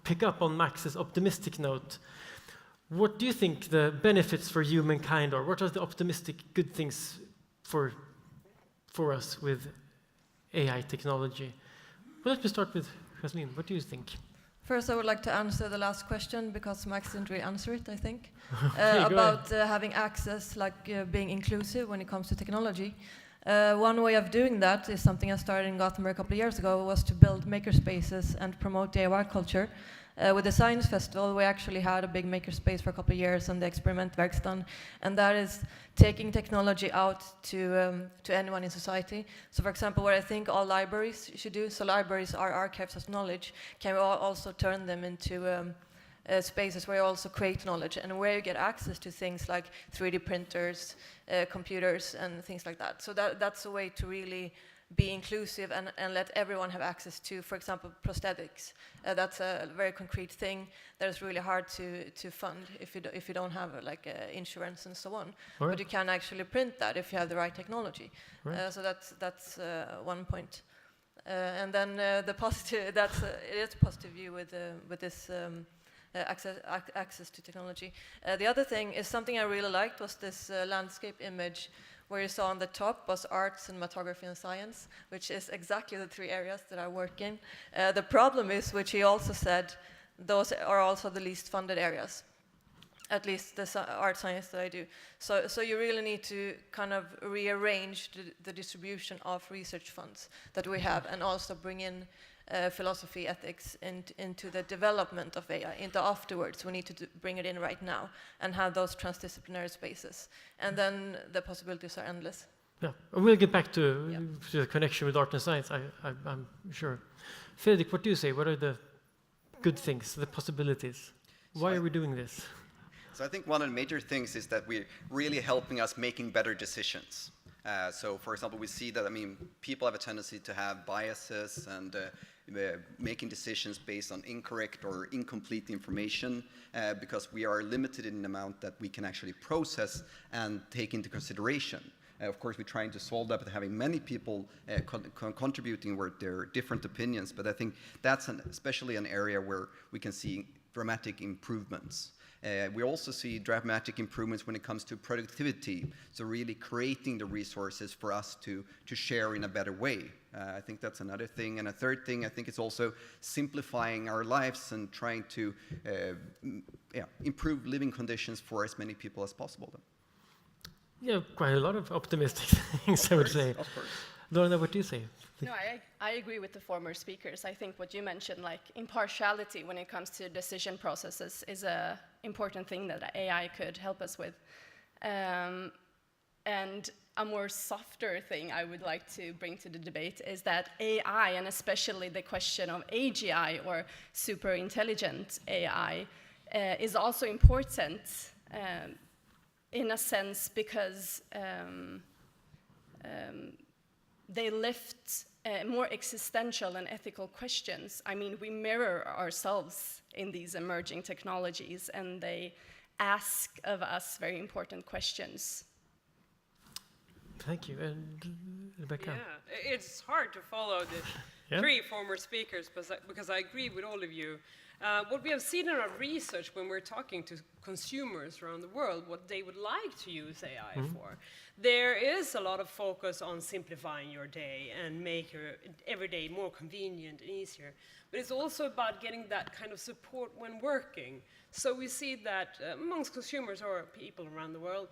Speaker 16: pick up on Max's optimistic note. What do you think the benefits for humankind are? What are the optimistic good things for us with AI technology? Well, let me start with Jasmine. What do you think?
Speaker 17: First, I would like to answer the last question, because Max didn't really answer it, I think.
Speaker 16: Okay,
Speaker 17: about having access, being inclusive when it comes to technology. One way of doing that is something I started in Gothenburg a couple of years ago, was to build makerspaces and promote DIY culture. With the Science Festival, we actually had a big makerspace for a couple of years on the Experimentverkstan, and that is taking technology out to anyone in society. So, for example, what I think all libraries should do, so libraries are archives of knowledge, can we also turn them into spaces where you also create knowledge and where you get access to things like 3D printers, computers, and things like that. So that's a way to really be inclusive and let everyone have access to, for example, prosthetics. That's a very concrete thing that is really hard to fund if you don't have insurance and so on.
Speaker 16: Right.
Speaker 17: But you can actually print that if you have the right technology.
Speaker 16: Right.
Speaker 17: So that's one point. And then the positive, it is a positive view with this. Access to technology. The other thing is something I really liked was this landscape image where you saw on the top was art, cinematography, and science, which is exactly the three areas that I work in. The problem is, which he also said, those are also the least funded areas, at least the art science that I do. So you really need to kind of rearrange the distribution of research funds that we have, and also bring in philosophy, ethics into the development of AI, into afterwards. We need to bring it in right now and have those transdisciplinary spaces. And then the possibilities are endless.
Speaker 16: Yeah, we'll get back to the connection with art and science, I'm sure. Fredrik, what do you say? What are the good things, the possibilities? Why are we doing this?
Speaker 18: So I think one of the major things is that we're really helping us making better decisions. So, for example, we see that, people have a tendency to have biases and making decisions based on incorrect or incomplete information because we are limited in the amount that we can actually process and take into consideration. Of course, we're trying to solve that by having many people contributing with their different opinions, but I think that's especially an area where we can see dramatic improvements. We also see dramatic improvements when it comes to productivity, so really creating the resources for us to share in a better way. I think that's another thing. And a third thing, I think, is also simplifying our lives and trying to improve living conditions for as many people as possible.
Speaker 16: Yeah, quite a lot of optimistic things, I would say.
Speaker 18: Of course.
Speaker 16: Dorna, what do you say?
Speaker 19: No, I agree with the former speakers. I think what you mentioned, like impartiality when it comes to decision processes, is an important thing that AI could help us with. And a more softer thing I would like to bring to the debate is that AI, and especially the question of AGI or super intelligent AI, is also important in a sense because they lift more existential and ethical questions. I mean, we mirror ourselves in these emerging technologies, and they ask of us very important questions.
Speaker 16: Thank you. And Rebecca?
Speaker 20: Yeah, it's hard to follow the three former speakers because I agree with all of you. What we have seen in our research when we're talking to consumers around the world, what they would like to use AI for, there is a lot of focus on simplifying your day and make your everyday more convenient and easier. But it's also about getting that kind of support when working. So we see that amongst consumers or people around the world,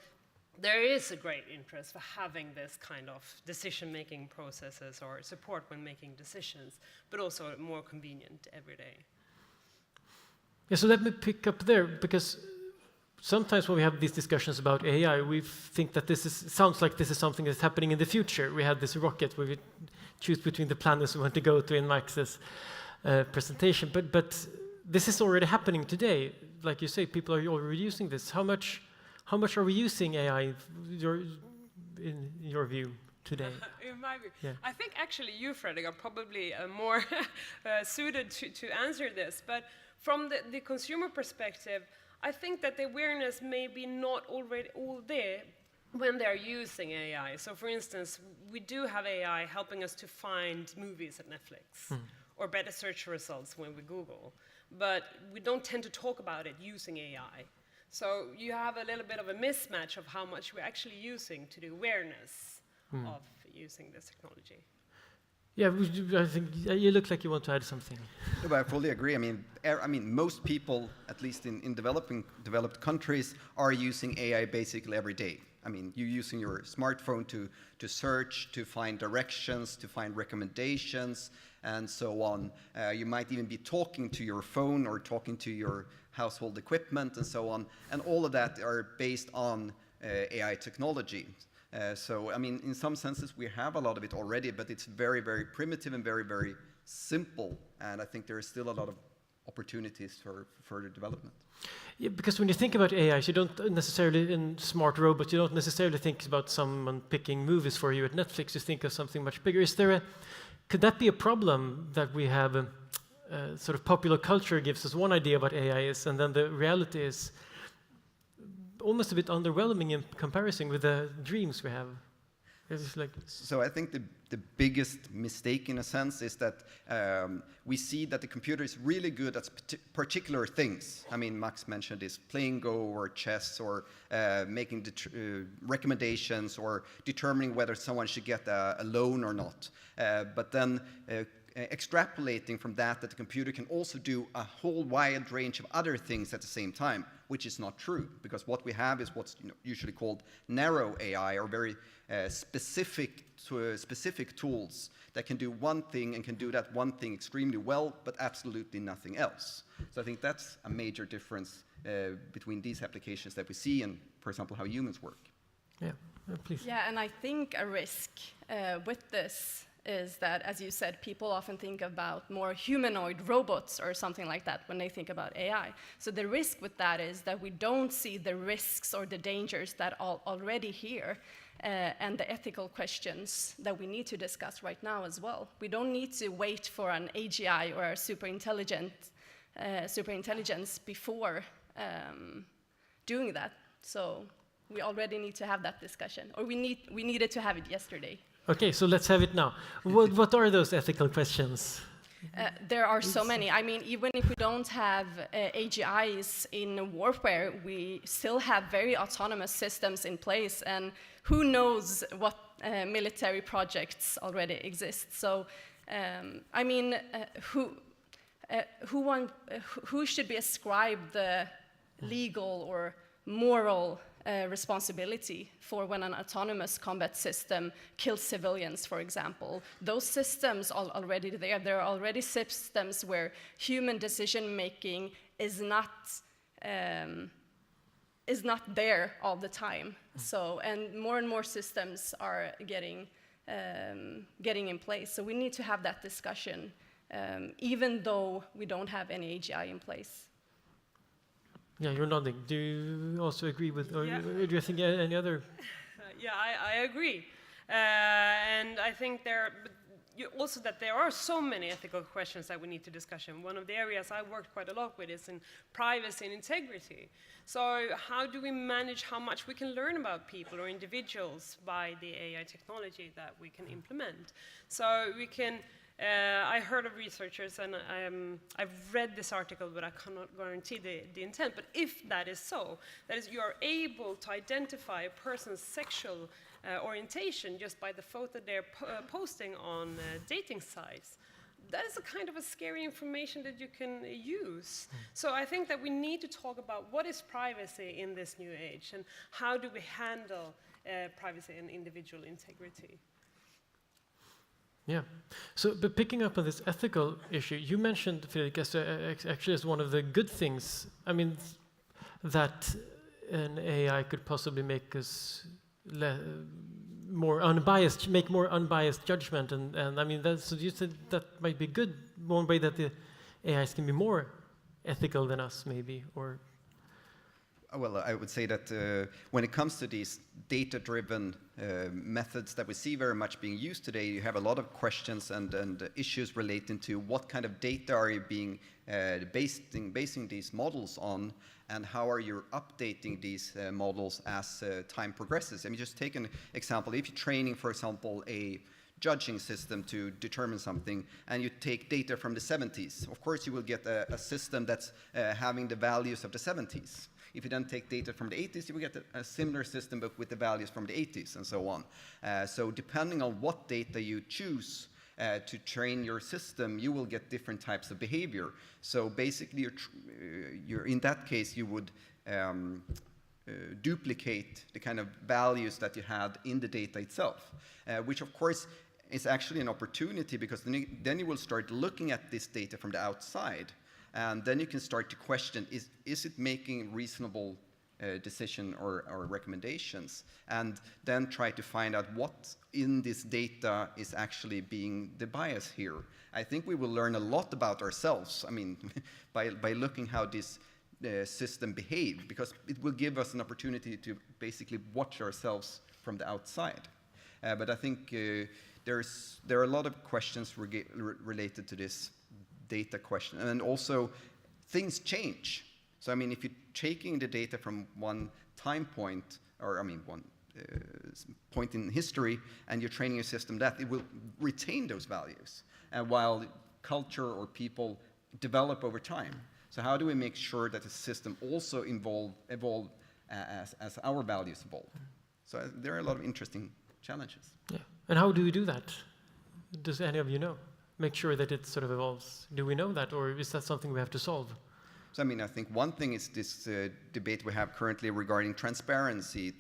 Speaker 20: there is a great interest for having this kind of decision-making processes or support when making decisions, but also more convenient every day.
Speaker 16: Yeah, so let me pick up there, because sometimes when we have these discussions about AI, we think that sounds like this is something that's happening in the future. We had this rocket where we choose between the planets we want to go to in Max's presentation, but this is already happening today. Like you say, people are already using this. How much are we using AI in your view today?
Speaker 20: In my view,
Speaker 16: yeah.
Speaker 20: I think actually you, Fredrik, are probably more suited to answer this. But from the consumer perspective, I think that the awareness may be not already all there when they're using AI. So for instance, we do have AI helping us to find movies at Netflix or better search results when we Google. But we don't tend to talk about it using AI. So you have a little bit of a mismatch of how much we're actually using to the awareness of using this technology.
Speaker 16: Yeah, I think you look like you want to add something.
Speaker 18: No, but I fully agree. I mean, most people, at least in developed countries, are using AI basically every day. I mean, you're using your smartphone to search, to find directions, to find recommendations, and so on. You might even be talking to your phone or talking to your household equipment and so on. And all of that are based on AI technology. So, I mean, in some senses, we have a lot of it already, but it's very, very primitive and very, very simple. And I think there is still a lot of opportunities for further development.
Speaker 16: Yeah, because when you think about AI, you don't necessarily, in smart robots, you don't necessarily think about someone picking movies for you at Netflix. You think of something much bigger. Could that be a problem that we have sort of popular culture gives us one idea of what AI is, and then the reality is almost a bit underwhelming in comparison with the dreams we have?
Speaker 18: So I think the biggest mistake, in a sense, is that we see that the computer is really good at particular things. I mean, Max mentioned this, playing Go or chess or making recommendations or determining whether someone should get a loan or not. But then extrapolating from that the computer can also do a whole wide range of other things at the same time, which is not true, because what we have is what's usually called narrow AI, or very specific tools that can do one thing and can do that one thing extremely well, but absolutely nothing else. So I think that's a major difference between these applications that we see and, for example, how humans work.
Speaker 16: Yeah, please.
Speaker 19: Yeah, and I think a risk with this is that, as you said, people often think about more humanoid robots or something like that when they think about AI. So the risk with that is that we don't see the risks or the dangers that are already here, and the ethical questions that we need to discuss right now as well. We don't need to wait for an AGI or a superintelligence before doing that. So we already need to have that discussion, or we needed to have it yesterday.
Speaker 16: Okay, so let's have it now. What are those ethical questions?
Speaker 19: There are so many. I mean, even if we don't have AGIs in warfare, we still have very autonomous systems in place, and who knows what military projects already exist. So, I mean, who should be ascribed the legal or moral responsibility for when an autonomous combat system kills civilians, for example. Those systems are already there. There are already systems where human decision making is not there all the time. So, and more systems are getting in place. So we need to have that discussion, even though we don't have any AGI in place.
Speaker 16: Yeah, you're nodding. Do you also agree with, or do you think any other?
Speaker 20: Yeah, I agree. And I think also that there are so many ethical questions that we need to discuss. One of the areas I worked quite a lot with is in privacy and integrity. So how do we manage how much we can learn about people or individuals by the AI technology that we can implement? So we can, I heard of researchers, and I've read this article, but I cannot guarantee the intent. But if that is so, that is, you are able to identify a person's sexual orientation just by the photo they're posting on dating sites. That is a kind of a scary information that you can use. So I think that we need to talk about what is privacy in this new age and how do we handle privacy and individual integrity.
Speaker 16: Yeah. So, but picking up on this ethical issue, you mentioned, Fredrik, actually as one of the good things, I mean, that an AI could possibly make us more unbiased, make more unbiased judgment, and I mean, so you said that might be good, one way that the AIs can be more ethical than us, maybe, or?
Speaker 18: Well, I would say that when it comes to these data-driven methods that we see very much being used today, you have a lot of questions and issues relating to what kind of data are you being basing these models on, and how are you updating these models as time progresses. I mean, just take an example. If you're training, for example, a judging system to determine something, and you take data from the 70s, of course you will get a system that's having the values of the 70s. If you then take data from the 80s, you will get a similar system, but with the values from the 80s, and so on. So depending on what data you choose to train your system, you will get different types of behavior. So basically, you're in that case, you would duplicate the kind of values that you had in the data itself, which of course is actually an opportunity, because then you will start looking at this data from the outside, and then you can start to question, is it making reasonable decision or recommendations, and then try to find out what in this data is actually being the bias here. I think we will learn a lot about ourselves, I mean, by looking how this system behaves, because it will give us an opportunity to basically watch ourselves from the outside. But I think there are a lot of questions related to this data question, and also things change. So I mean, if you're taking the data from one time point, or I mean one point in history, and you're training a system that it will retain those values, while culture or people develop over time. So how do we make sure that the system also evolve as our values evolve? So there are a lot of interesting challenges.
Speaker 16: Yeah. And how do we do that? Does any of you know? Make sure that it sort of evolves. Do we know that, or is that something we have to solve?
Speaker 18: So I mean, I think one thing is this debate we have currently regarding transparency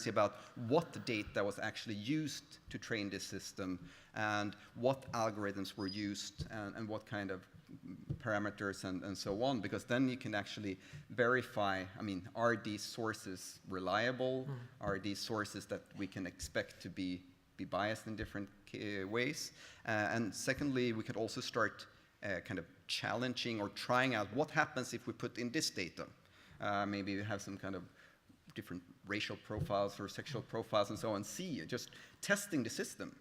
Speaker 18: about what data was actually used to train this system, and what algorithms were used, and what kind of parameters and so on, because then you can actually verify, I mean, are these sources reliable? Are these sources that we can expect to be biased in different ways? And secondly, we could also start kind of challenging or trying out what happens if we put in this data. Maybe we have some kind of different racial profiles or sexual profiles and so on, just testing the system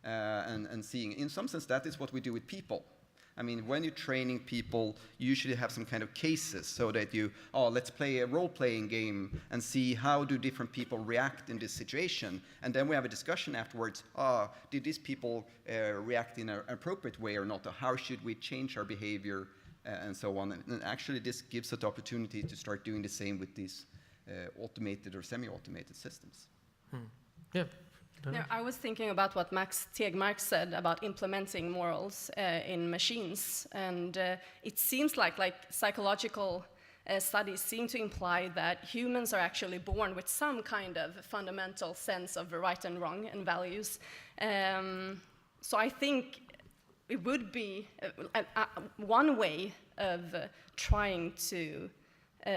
Speaker 18: and seeing. In some sense, that is what we do with people. I mean, when you're training people, you usually have some kind of cases, so that let's play a role-playing game and see how do different people react in this situation. And then we have a discussion afterwards, did these people react in an appropriate way or not? Or how should we change our behavior and so on? And actually, this gives us the opportunity to start doing the same with these automated or semi-automated systems.
Speaker 16: Yeah.
Speaker 19: No, I was thinking about what Max Tegmark said about implementing morals in machines, and it seems like psychological studies seem to imply that humans are actually born with some kind of fundamental sense of right and wrong and values. So I think it would be one way of trying to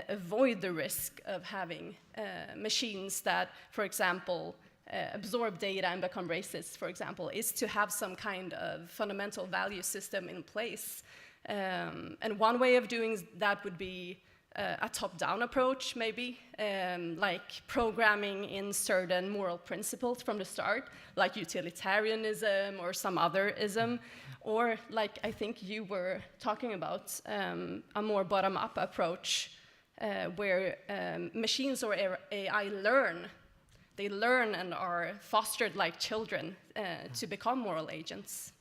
Speaker 19: avoid the risk of having machines that, for example, absorb data and become racist, for example, is to have some kind of fundamental value system in place. And one way of doing that would be a top-down approach, maybe, like programming in certain moral principles from the start, like utilitarianism or some other ism, or like I think you were talking about, a more bottom-up approach where machines or AI learn. They learn and are fostered like children to become moral agents.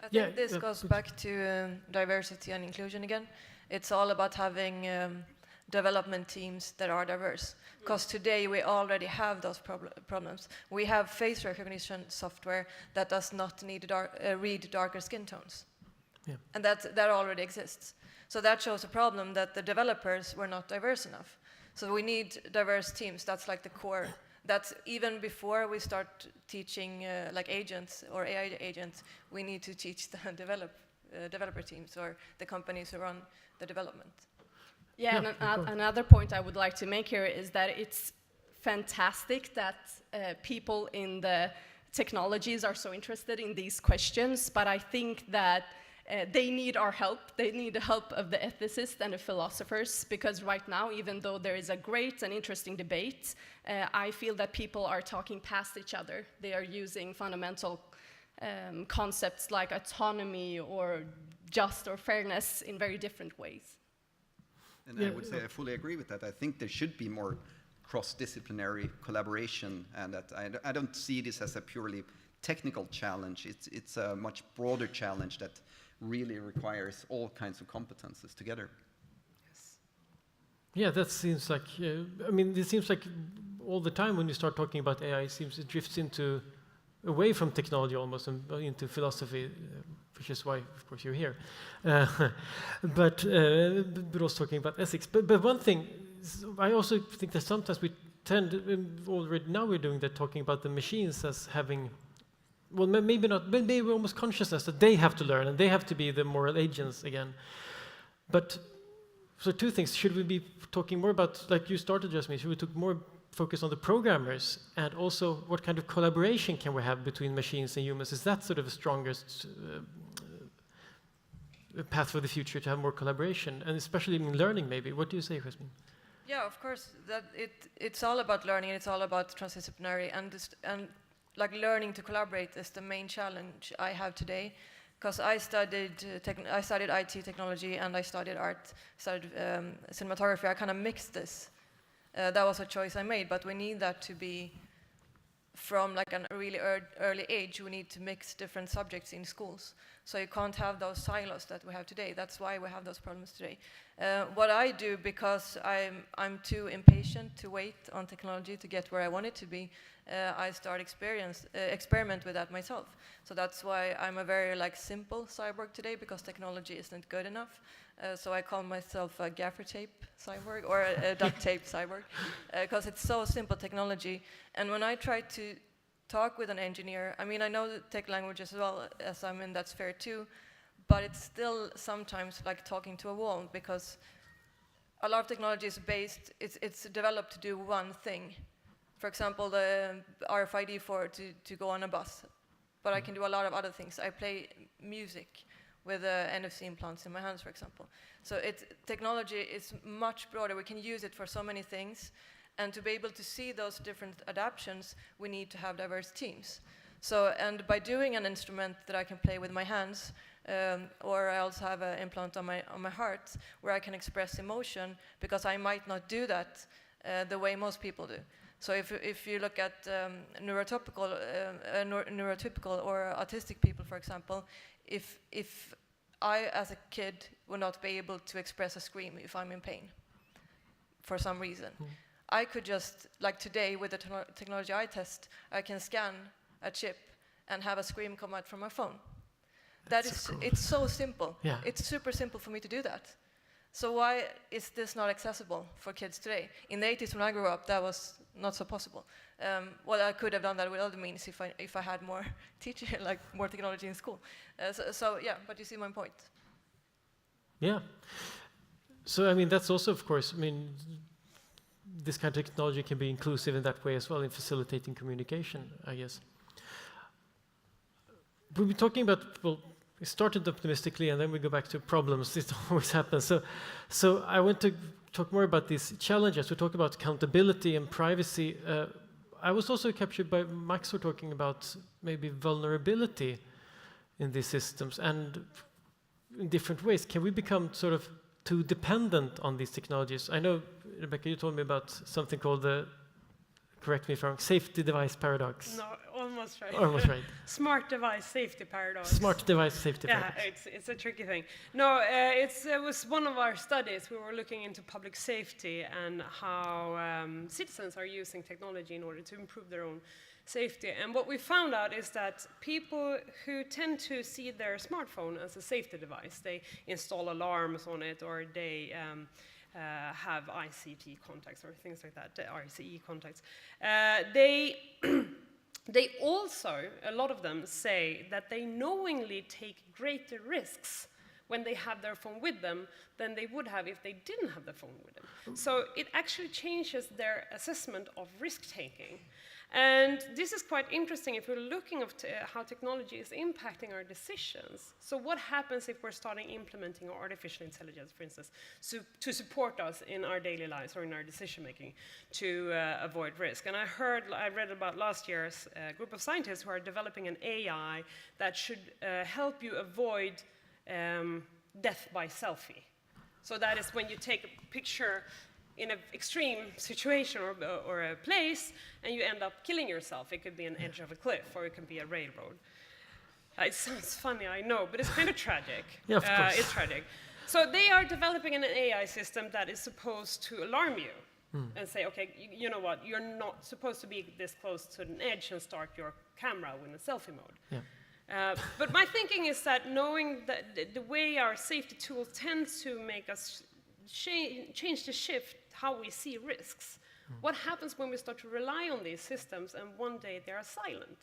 Speaker 17: I think this goes back to diversity and inclusion again. It's all about having development teams that are diverse. Because today we already have those problems. We have face recognition software that does not need read darker skin tones. Yeah. And that already exists. So that shows a problem that the developers were not diverse enough. So we need diverse teams. That's like the core. That's even before we start teaching like agents or AI agents, we need to teach the developer teams or the companies who run the development.
Speaker 19: Yeah, and another point I would like to make here is that it's fantastic that people in the technologies are so interested in these questions, but I think that they need our help. They need the help of the ethicists and the philosophers, because right now, even though there is a great and interesting debate, I feel that people are talking past each other. They are using fundamental concepts like autonomy or just or fairness in very different ways.
Speaker 18: And I would say I fully agree with that. I think there should be more cross-disciplinary collaboration, and that I don't see this as a purely technical challenge. It's a much broader challenge that really requires all kinds of competences together.
Speaker 16: Yes. Yeah, that seems like, I mean, it seems like all the time when you start talking about AI, it drifts away from technology almost and into philosophy, which is why, of course, you're here. But also talking about ethics. But one thing, I also think that sometimes we tend, already now we're doing that, talking about the machines as having, well, maybe not, but maybe almost consciousness that they have to learn and they have to be the moral agents again. But, so two things, should we be talking more about, like you started, Jasmine, should we talk more focus on the programmers, and also what kind of collaboration can we have between machines and humans? Is that sort of the strongest path for the future, to have more collaboration, and especially in learning maybe? What do you say, Jasmine?
Speaker 17: Yeah, of course, that it's all about learning, and it's all about transdisciplinary, and like learning to collaborate is the main challenge I have today, because I studied IT technology and I studied art, studied cinematography. I kind of mixed this. That was a choice I made, but we need that to be from like a really early age. We need to mix different subjects in schools. So you can't have those silos that we have today. That's why we have those problems today. What I do, because I'm too impatient to wait on technology to get where I want it to be, I start experiment with that myself. So that's why I'm a very simple cyborg today, because technology isn't good enough. So I call myself a gaffer tape cyborg, or a duct tape cyborg, because it's so simple technology. And when I try to talk with an engineer, I mean, I know the tech language as well, as I'm in that sphere too, but it's still sometimes like talking to a wall, because a lot of technology is based, it's developed to do one thing. For example, the RFID to go on a bus, but I can do a lot of other things. I play music with NFC implants in my hands, for example. So technology is much broader. We can use it for so many things. And to be able to see those different adaptations, we need to have diverse teams. So, and by doing an instrument that I can play with my hands, or I also have an implant on my heart, where I can express emotion, because I might not do that the way most people do. So if you look at neurotypical or autistic people, for example, if I, as a kid, would not be able to express a scream if I'm in pain, for some reason, I could just, like today with the technology I test, I can scan a chip and have a scream come out from my phone. It's so simple. Yeah. It's super simple for me to do that. So why is this not accessible for kids today? In the 80s when I grew up, that was not so possible. Well, I could have done that with other means if I had more more technology in school. So yeah, but you see my point.
Speaker 16: Yeah. So I mean, that's also, of course, I mean, this kind of technology can be inclusive in that way as well, in facilitating communication, I guess. We've been talking about, well, we started optimistically and then we go back to problems. This always happens. So I want to talk more about these challenges. We talk about accountability and privacy. I was also captured by Max were talking about maybe vulnerability in these systems and in different ways. Can we become sort of too dependent on these technologies? I know, Rebecca, you told me about something called the, correct me if I'm wrong, safety device paradox.
Speaker 20: No, almost right.
Speaker 16: Almost right.
Speaker 20: Smart device safety paradox.
Speaker 16: Smart device safety paradox.
Speaker 20: Yeah, it's a tricky thing. No, it was one of our studies. We were looking into public safety and how citizens are using technology in order to improve their own safety. And what we found out is that people who tend to see their smartphone as a safety device, they install alarms on it, or they have ICT contacts or things like that, RCE contacts. They also, a lot of them say that they knowingly take greater risks when they have their phone with them than they would have if they didn't have the phone with them. So it actually changes their assessment of risk-taking. And this is quite interesting if we're looking at how technology is impacting our decisions. So what happens if we're starting implementing artificial intelligence, for instance, to support us in our daily lives or in our decision-making to avoid risk? And I read about last year's group of scientists who are developing an AI that should help you avoid death by selfie. So that is when you take a picture in an extreme situation or a place, and you end up killing yourself. It could be an edge of a cliff, or it could be a railroad. It sounds funny, I know, but it's kind of tragic.
Speaker 16: Yeah, of course.
Speaker 20: It's tragic. So they are developing an AI system that is supposed to alarm you and say, okay, you know what, you're not supposed to be this close to an edge and start your camera in a selfie mode.
Speaker 16: Yeah.
Speaker 20: But my thinking is that knowing that the way our safety tools tend to make us change the shift how we see risks. What happens when we start to rely on these systems and one day they are silent?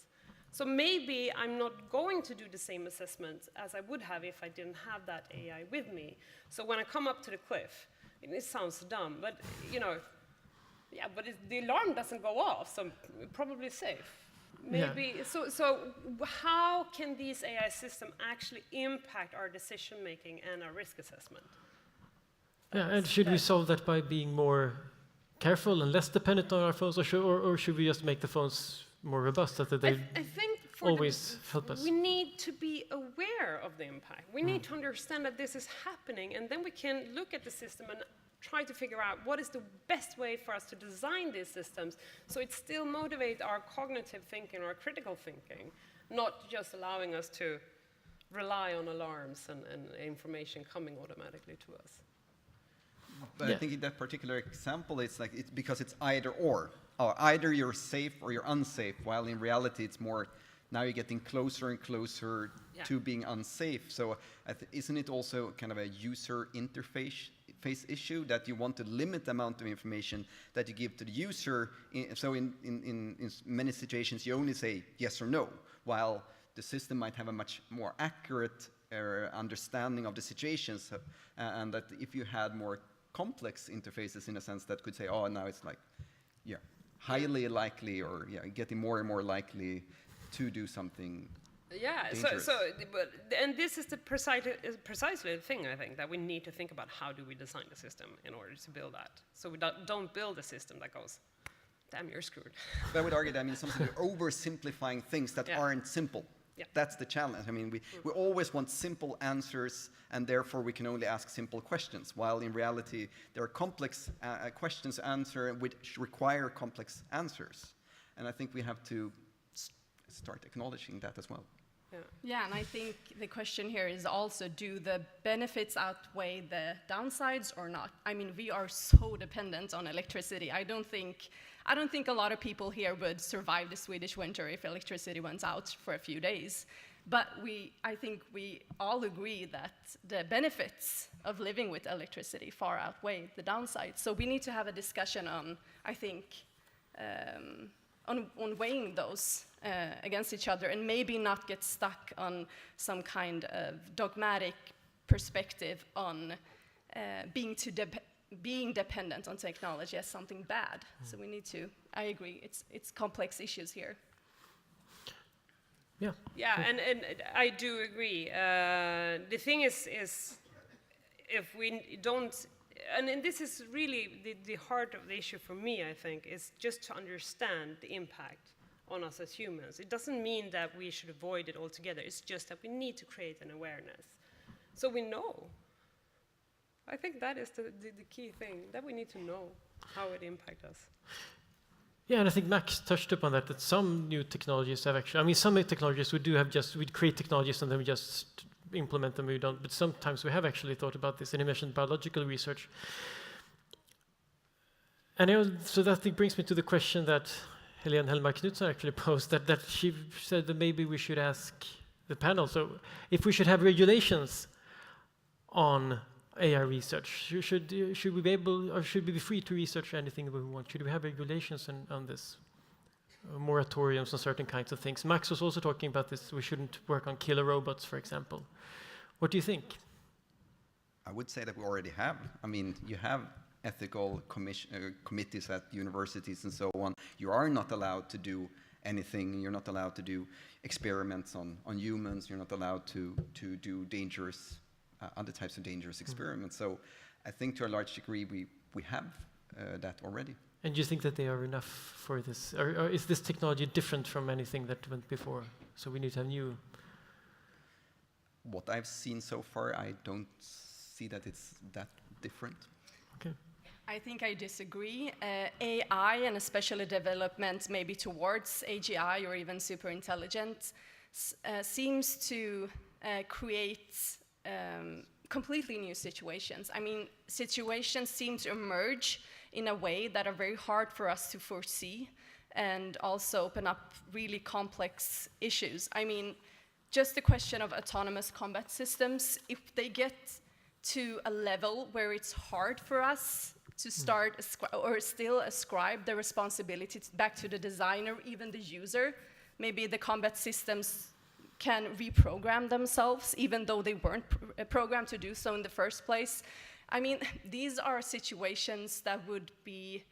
Speaker 20: So maybe I'm not going to do the same assessment as I would have if I didn't have that AI with me. So when I come up to the cliff, it sounds dumb, but yeah, but the alarm doesn't go off, so we're probably safe. Maybe, yeah. So how can these AI systems actually impact our decision making and our risk assessment?
Speaker 16: Yeah, and should we solve that by being more careful and less dependent on our phones, or should we just make the phones more robust so that they
Speaker 20: I think
Speaker 16: always help us?
Speaker 20: We need to be aware of the impact. We need to understand that this is happening, and then we can look at the system and try to figure out what is the best way for us to design these systems so it still motivates our cognitive thinking or critical thinking, not just allowing us to rely on alarms and information coming automatically to us.
Speaker 18: But I think in that particular example, it's because it's either or. Either you're safe or you're unsafe, while in reality it's more, now you're getting closer and closer to being unsafe. So isn't it also kind of a user interface issue that you want to limit the amount of information that you give to the user? So in many situations you only say yes or no, while the system might have a much more accurate understanding of the situations, and that if you had more complex interfaces in a sense that could say, oh, now it's like, highly likely, or getting more and more likely to do something.
Speaker 20: Yeah,
Speaker 18: dangerous.
Speaker 20: And this is precisely the thing, I think, that we need to think about. How do we design the system in order to build that? So we don't build a system that goes, damn, you're screwed.
Speaker 18: But I would argue that, I mean, something oversimplifying things that aren't simple.
Speaker 20: Yeah.
Speaker 18: That's the challenge. I mean, we always want simple answers, and therefore we can only ask simple questions, while in reality there are complex questions to answer which require complex answers. And I think we have to start acknowledging that as well.
Speaker 19: Yeah, and I think the question here is also, do the benefits outweigh the downsides or not? I mean, we are so dependent on electricity. I don't think a lot of people here would survive the Swedish winter if electricity went out for a few days. But I think we all agree that the benefits of living with electricity far outweigh the downside. So we need to have a discussion on, I think, on weighing those against each other, and maybe not get stuck on some kind of dogmatic perspective on being dependent on technology as something bad. So we need to, I agree, it's complex issues here.
Speaker 16: Yeah.
Speaker 20: Yeah, and I do agree. The thing is if we don't, and this is really the heart of the issue for me, I think, is just to understand the impact on us as humans. It doesn't mean that we should avoid it altogether. It's just that we need to create an awareness. So we know. I think that is the key thing, that we need to know how it impacts us.
Speaker 16: Yeah, and I think Max touched upon that some new technologies have actually, I mean, some technologies we create technologies and then we just implement them, we don't, but sometimes we have actually thought about this, and you mentioned biological research. And so that brings me to the question that Helene Hellmark-Knutsson actually posed, that she said that maybe we should ask the panel, so if we should have regulations on AI research, should we be able, or should we be free to research anything we want? Should we have regulations on this? Moratoriums on certain kinds of things. Max was also talking about this, we shouldn't work on killer robots, for example. What do you think?
Speaker 18: I would say that we already have. I mean, you have ethical committees at universities and so on. You are not allowed to do anything. You're not allowed to do experiments on humans. You're not allowed to do dangerous, other types of dangerous experiments. So I think to a large degree we have that already.
Speaker 16: And do you think that they are enough for this? Or is this technology different from anything that went before? So we need to have new...
Speaker 18: What I've seen so far, I don't see that it's that different.
Speaker 16: Okay.
Speaker 19: I think I disagree. AI, and especially development maybe towards AGI or even superintelligence, seems to create completely new situations. I mean, situations seem to emerge in a way that are very hard for us to foresee and also open up really complex issues. I mean, just the question of autonomous combat systems, if they get to a level where it's hard for us to start or still ascribe the responsibility back to the designer, even the user, maybe the combat systems can reprogram themselves even though they weren't programmed to do so in the first place. I mean, these are situations that would be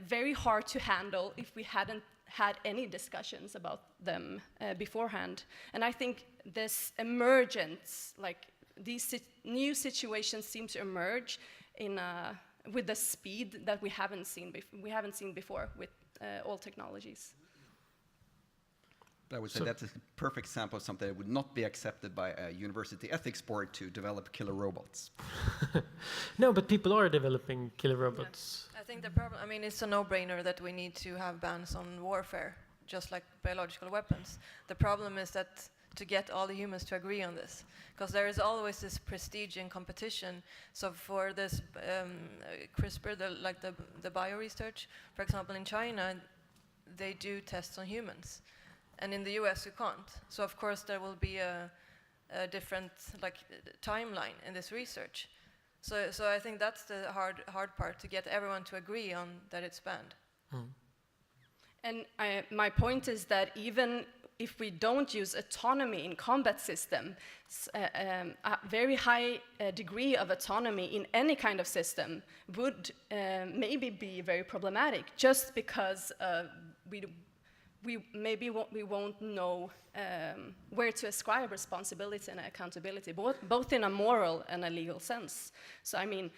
Speaker 19: very hard to handle if we hadn't had any discussions about them beforehand. And I think this emergence, like these new situations seem to emerge with the speed that we haven't seen before with all technologies.
Speaker 18: But I would say that's a perfect example of something that would not be accepted by a university ethics board to develop killer robots.
Speaker 16: No, but people are developing killer robots.
Speaker 17: I think the problem, I mean, it's a no-brainer that we need to have bans on warfare, just like biological weapons. The problem is that to get all the humans to agree on this, because there is always this prestige in competition. So for this CRISPR, the bio research, for example, in China, they do tests on humans. And in the US, you can't. So of course there will be a different timeline in this research. So I think that's the hard part, to get everyone to agree on that it's banned.
Speaker 19: And my point is that even if we don't use autonomy in combat systems, a very high degree of autonomy in any kind of system would maybe be very problematic, just because we won't know where to ascribe responsibility and accountability, both in a moral and a legal sense. So I mean,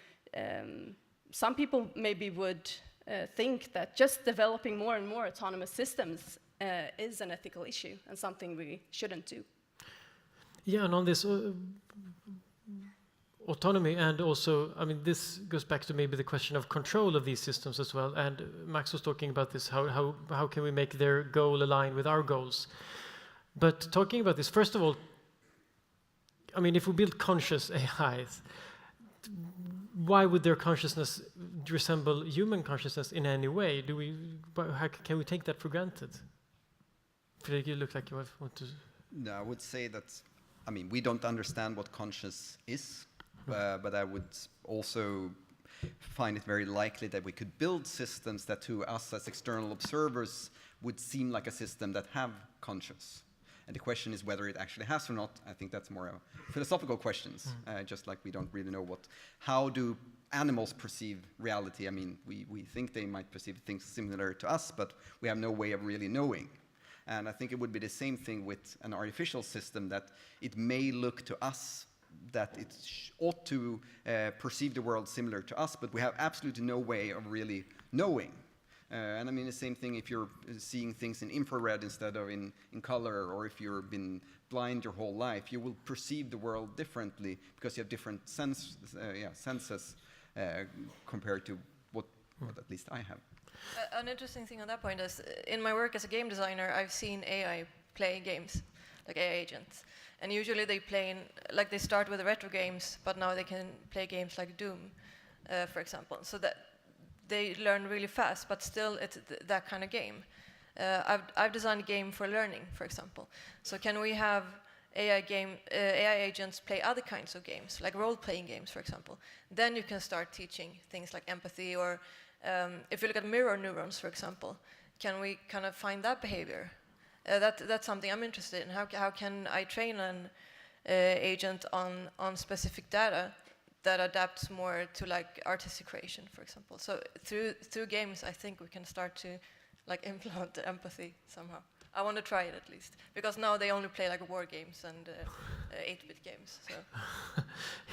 Speaker 19: some people maybe would think that just developing more and more autonomous systems is an ethical issue and something we shouldn't do.
Speaker 16: Yeah, and on this autonomy, and also, I mean, this goes back to maybe the question of control of these systems as well. And Max was talking about this, how can we make their goal align with our goals? But talking about this, first of all, I mean, if we build conscious AIs, why would their consciousness resemble human consciousness in any way? How can we take that for granted? Fredrik, you look like you want to
Speaker 18: No, I would say that, I mean, we don't understand what conscious is, but I would also find it very likely that we could build systems that to us as external observers would seem like a system that have conscious. And the question is whether it actually has or not. I think that's more a philosophical questions, just like we don't really know how do animals perceive reality. I mean, we think they might perceive things similar to us, but we have no way of really knowing. And I think it would be the same thing with an artificial system, that it may look to us that it ought to perceive the world similar to us, but we have absolutely no way of really knowing. And I mean, the same thing if you're seeing things in infrared instead of in color, or if you've been blind your whole life, you will perceive the world differently because you have different senses compared to what at least I have.
Speaker 17: An interesting thing on that point is, in my work as a game designer, I've seen AI play games, like AI agents. And usually they they start with the retro games, but now they can play games like Doom, for example. So that they learn really fast, but still it's that kind of game. I've designed a game for learning, for example. So can we have AI agents play other kinds of games, like role-playing games, for example? Then you can start teaching things like empathy, or if you look at mirror neurons, for example, can we kind of find that behavior? That's something I'm interested in. How can I train an agent on specific data that adapts more to like artistic creation, for example? So through games, I think we can start to like implement the empathy somehow. I want to try it at least, because now they only play like war games and 8-bit games. So.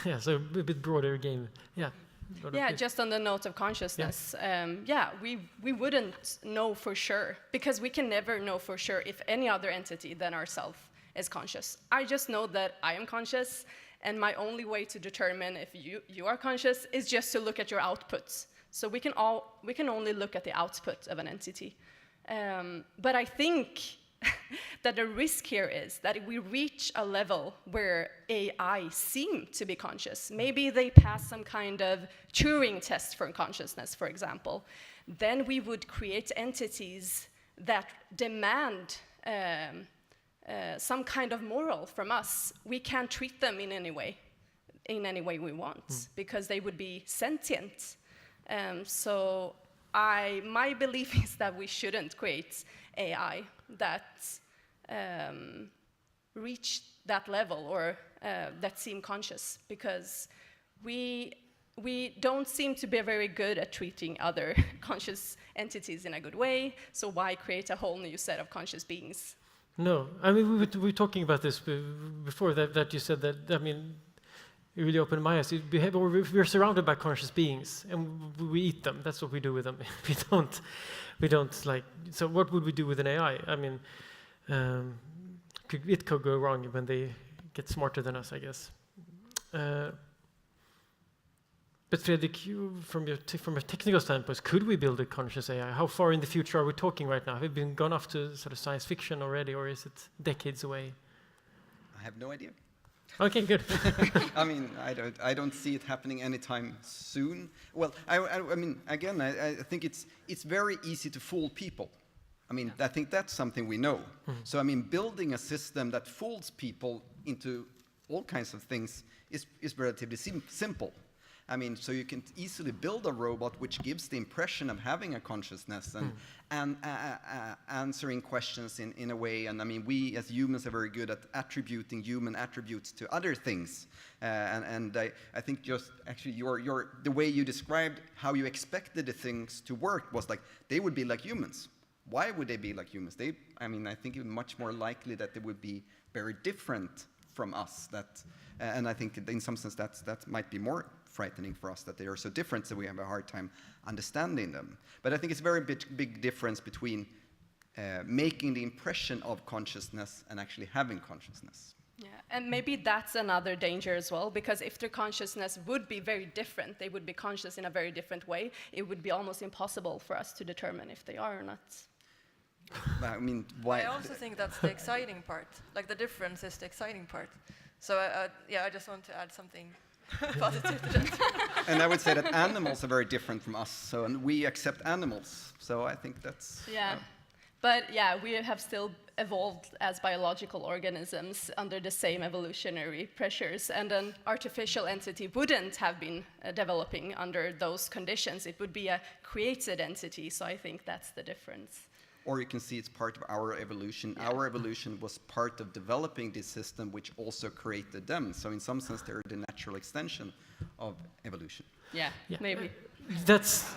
Speaker 16: Yeah, so a bit broader game. Yeah.
Speaker 19: Yeah, just on the note of consciousness, we wouldn't know for sure, because we can never know for sure if any other entity than ourselves is conscious. I just know that I am conscious, and my only way to determine if you are conscious is just to look at your outputs. So we can only look at the output of an entity. But I think that the risk here is that if we reach a level where AI seem to be conscious, maybe they pass some kind of Turing test for consciousness, for example, then we would create entities that demand some kind of moral from us. We can't treat them in any way we want, because they would be sentient. So my belief is that we shouldn't create AI that reach that level, or that seem conscious, because we don't seem to be very good at treating other conscious entities in a good way. So why create a whole new set of conscious beings?
Speaker 16: No, I mean, we were talking about this before, that you said that, I mean, it really opened my eyes. We're surrounded by conscious beings, and we eat them. That's what we do with them. we don't like. So what would we do with an AI? I mean, it could go wrong when they get smarter than us, I guess. But Fredrik, from a technical standpoint, could we build a conscious AI? How far in the future are we talking right now? Have we gone off to sort of science fiction already, or is it decades away?
Speaker 18: I have no idea.
Speaker 16: Okay, good.
Speaker 18: I mean, I don't see it happening anytime soon. Well, I mean, again, I think it's very easy to fool people. I mean, I think that's something we know. So, I mean, building a system that fools people into all kinds of things is relatively simple. I mean, so you can easily build a robot which gives the impression of having a consciousness and answering questions in a way. And I mean, we as humans are very good at attributing human attributes to other things. And I think just actually the way you described how you expected the things to work was like they would be like humans. Why would they be like humans? I mean, I think it's much more likely that they would be very different from us. And I think in some sense that might be more frightening for us, that they are so different that we have a hard time understanding them. But I think it's a very big difference between making the impression of consciousness and actually having consciousness.
Speaker 19: Yeah, and maybe that's another danger as well, because if their consciousness would be very different, they would be conscious in a very different way, it would be almost impossible for us to determine if they are or not.
Speaker 18: I mean, why?
Speaker 17: I also think that's the exciting part. Like, the difference is the exciting part. So, I just want to add something positive to that.
Speaker 18: And I would say that animals are very different from us, and we accept animals. So I think that's...
Speaker 19: Yeah. But yeah, we have still evolved as biological organisms under the same evolutionary pressures, and an artificial entity wouldn't have been developing under those conditions. It would be a created entity, so I think that's the difference.
Speaker 18: Or you can see it's part of our evolution. Yeah. Our evolution was part of developing this system, which also created them. So in some sense, they're the natural extension of evolution.
Speaker 19: Yeah. Maybe.
Speaker 16: That's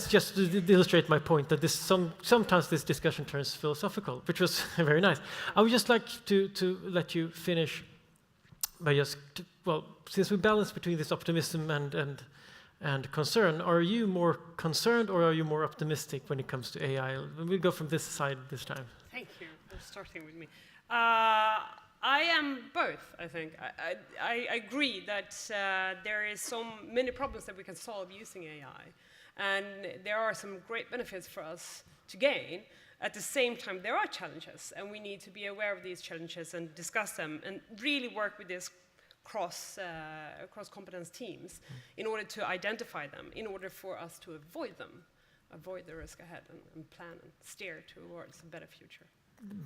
Speaker 16: just to illustrate my point, that sometimes this discussion turns philosophical, which was very nice. I would just like to let you finish by just, since we balance between this optimism and concern, are you more concerned or are you more optimistic when it comes to AI? We'll go from this side this time.
Speaker 20: Thank you for starting with me. I am both, I think. I agree that there is so many problems that we can solve using AI. And there are some great benefits for us to gain. At the same time, there are challenges, and we need to be aware of these challenges and discuss them and really work with these cross-competence teams in order to identify them, in order for us to avoid them, avoid the risk ahead and plan and steer towards a better future.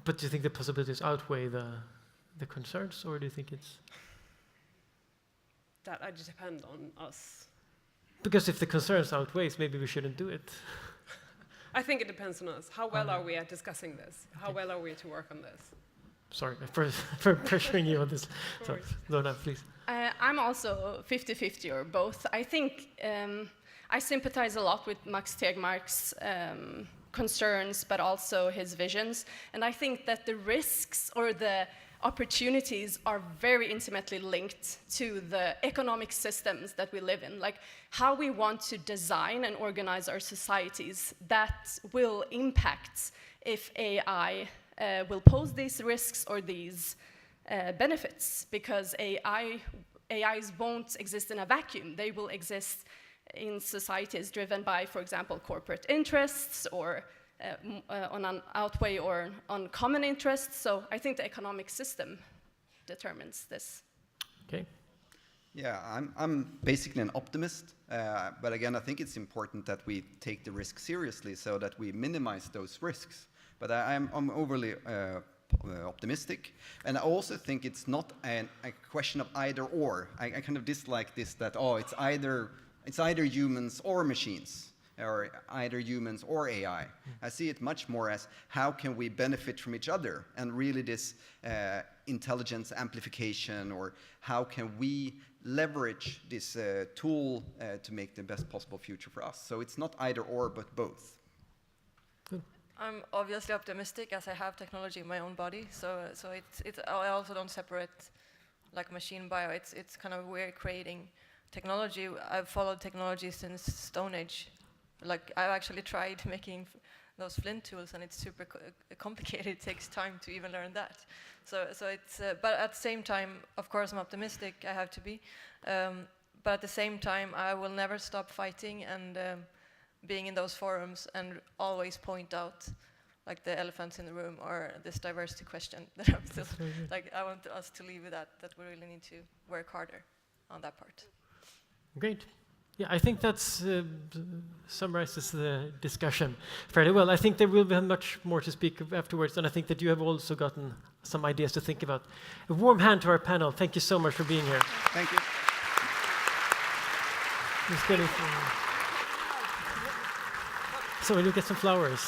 Speaker 16: But do you think the possibilities outweigh the concerns, or do you think it's...
Speaker 20: That I just depend on us.
Speaker 16: Because if the concerns outweighs, maybe we shouldn't do it.
Speaker 20: I think it depends on us. How well are we at discussing this? How well are we to work on this?
Speaker 16: Sorry for pressuring you on this. So, Dorna, please.
Speaker 19: I'm also 50-50 or both. I think I sympathize a lot with Max Tegmark's concerns, but also his visions. And I think that the risks or the opportunities are very intimately linked to the economic systems that we live in, like how we want to design and organize our societies. That will impact if AI will pose these risks or these benefits, because AIs won't exist in a vacuum. They will exist in societies driven by, for example, corporate interests or on an outweigh or on common interests. So I think the economic system determines this.
Speaker 16: Okay.
Speaker 18: Yeah, I'm basically an optimist, but again, I think it's important that we take the risk seriously so that we minimize those risks. But I'm overly optimistic, and I also think it's not a question of either or. I kind of dislike this that it's either humans or machines, or either humans or AI. I see it much more as how can we benefit from each other, and really this intelligence amplification, or how can we leverage this tool to make the best possible future for us. So it's not either or, but both.
Speaker 17: I'm obviously optimistic as I have technology in my own body. So it's I also don't separate like machine bio. It's kind of we're creating technology. I've followed technology since Stone Age. Like I've actually tried making those flint tools, and it's super complicated. It takes time to even learn that. So it's but at the same time, of course, I'm optimistic. I have to be. But at the same time, I will never stop fighting and being in those forums and always point out like the elephants in the room or this diversity question that I'm still like I want us to leave with that we really need to work harder on that part.
Speaker 16: Great. Yeah, I think that's summarizes the discussion fairly well. I think there will be much more to speak of afterwards, and I think that you have also gotten some ideas to think about. A warm hand to our panel. Thank you so much for being here.
Speaker 18: Thank you.
Speaker 16: Let's get it. So we'll get some flowers.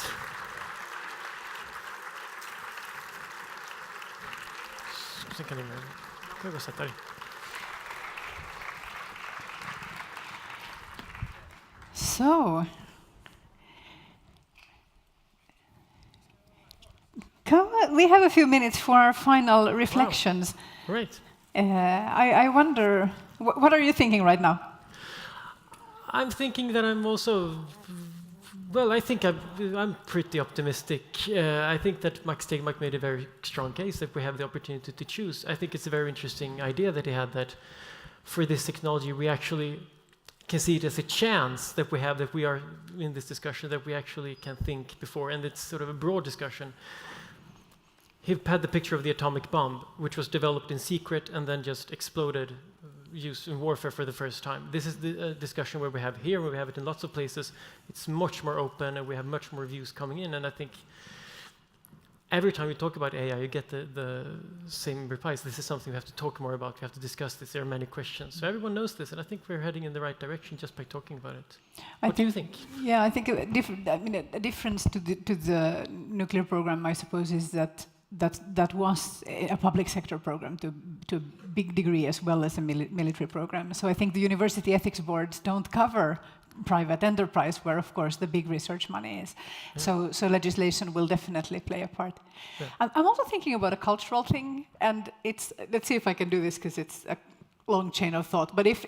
Speaker 6: So, we have a few minutes for our final reflections.
Speaker 16: Wow. Great.
Speaker 6: I wonder, what are you thinking right now?
Speaker 16: I'm thinking that I'm also, well, I think I'm pretty optimistic. I think that Max Tegmark made a very strong case that we have the opportunity to choose. I think it's a very interesting idea that he had, that for this technology we actually can see it as a chance that we have, that we are in this discussion, that we actually can think before, and it's sort of a broad discussion. He had the picture of the atomic bomb, which was developed in secret and then just exploded use in warfare for the first time. This is the discussion where we have here, where we have it in lots of places. It's much more open, and we have much more views coming in. And I think every time we talk about AI, you get the same replies. This is something we have to talk more about. We have to discuss this. There are many questions. So everyone knows this, and I think we're heading in the right direction just by talking about it. What do you think?
Speaker 6: Yeah, I think a difference to the nuclear program, I suppose, is that was a public sector program to a big degree, as well as a military program. So I think the university ethics boards don't cover private enterprise, where of course the big research money is. Yeah. So legislation will definitely play a part. Yeah. I'm also thinking about a cultural thing, and let's see if I can do this, because it's a long chain of thought. But if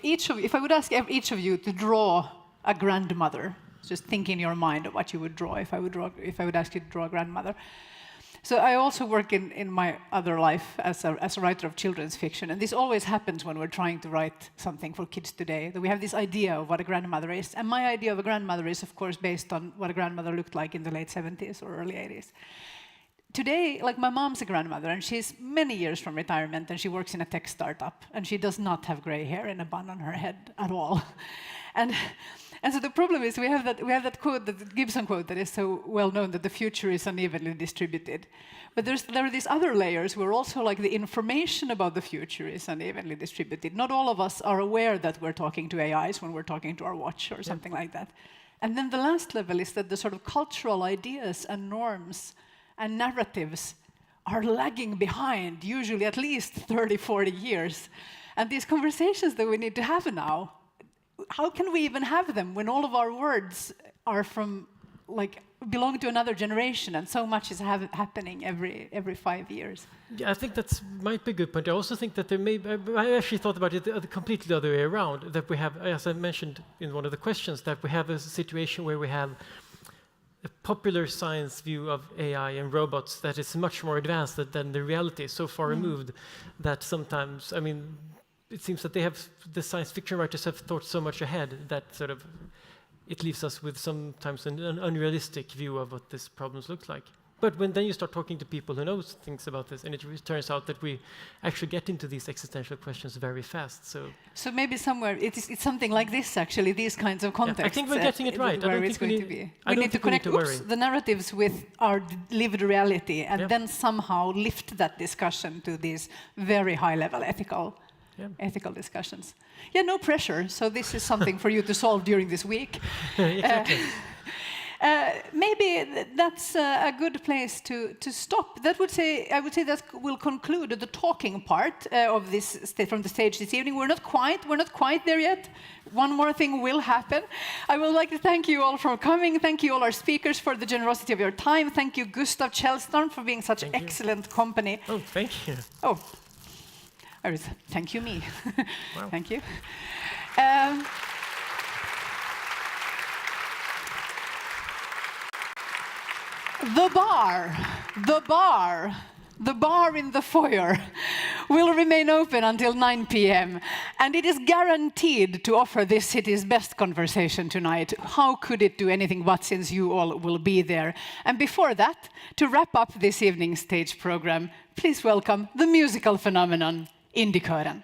Speaker 6: I would ask each of you to draw a grandmother, just think in your mind of what you would draw if I would ask you to draw a grandmother. So I also work in my other life as a writer of children's fiction, and this always happens when we're trying to write something for kids today, that we have this idea of what a grandmother is. And my idea of a grandmother is, of course, based on what a grandmother looked like in the late 70s or early 80s. Today, like, my mom's a grandmother, and she's many years from retirement, and she works in a tech startup, and she does not have gray hair and a bun on her head at all. And so the problem is we have that quote, that Gibson quote, that is so well known, that the future is unevenly distributed. But there are these other layers where also, like, the information about the future is unevenly distributed. Not all of us are aware that we're talking to AIs when we're talking to our watch or something like that. And then the last level is that the sort of cultural ideas and norms and narratives are lagging behind, usually at least 30, 40 years. And these conversations that we need to have now, how can we even have them when all of our words are from, like, belong to another generation, and so much is happening every 5 years?
Speaker 16: Yeah, I think that might be a good point. I also think that I actually thought about it completely the other way around, that we have, as I mentioned in one of the questions, that we have a situation where we have a popular science view of AI and robots that is much more advanced than the reality, so far removed that sometimes, I mean, it seems that the science fiction writers have thought so much ahead that sort of it leaves us with sometimes an unrealistic view of what this problems looks like. But then you start talking to people who know things about this, and it turns out that we actually get into these existential questions very fast. So maybe somewhere it's something like this, actually, these kinds of contexts. Yeah, I think we're getting it right.
Speaker 6: Where it's going to be. We need to connect the narratives with our lived reality, and then somehow lift that discussion to these very high-level ethical discussions. Yeah, no pressure. So this is something for you to solve during this week.
Speaker 16: Exactly.
Speaker 6: Maybe that's a good place to stop. I would say that will conclude the talking part of this from the stage this evening. We're not quite there yet. One more thing will happen. I would like to thank you all for coming. Thank you all our speakers for the generosity of your time. Thank you, Gustav Källström, for being such excellent company.
Speaker 16: Oh, thank you.
Speaker 6: Oh. Thank you, me.
Speaker 16: Wow.
Speaker 6: Thank you. The bar in the foyer will remain open until 9 p.m. and it is guaranteed to offer this city's best conversation tonight. How could it do anything but, since you all will be there? And before that, to wrap up this evening's stage program, please welcome the musical phenomenon, Indikören.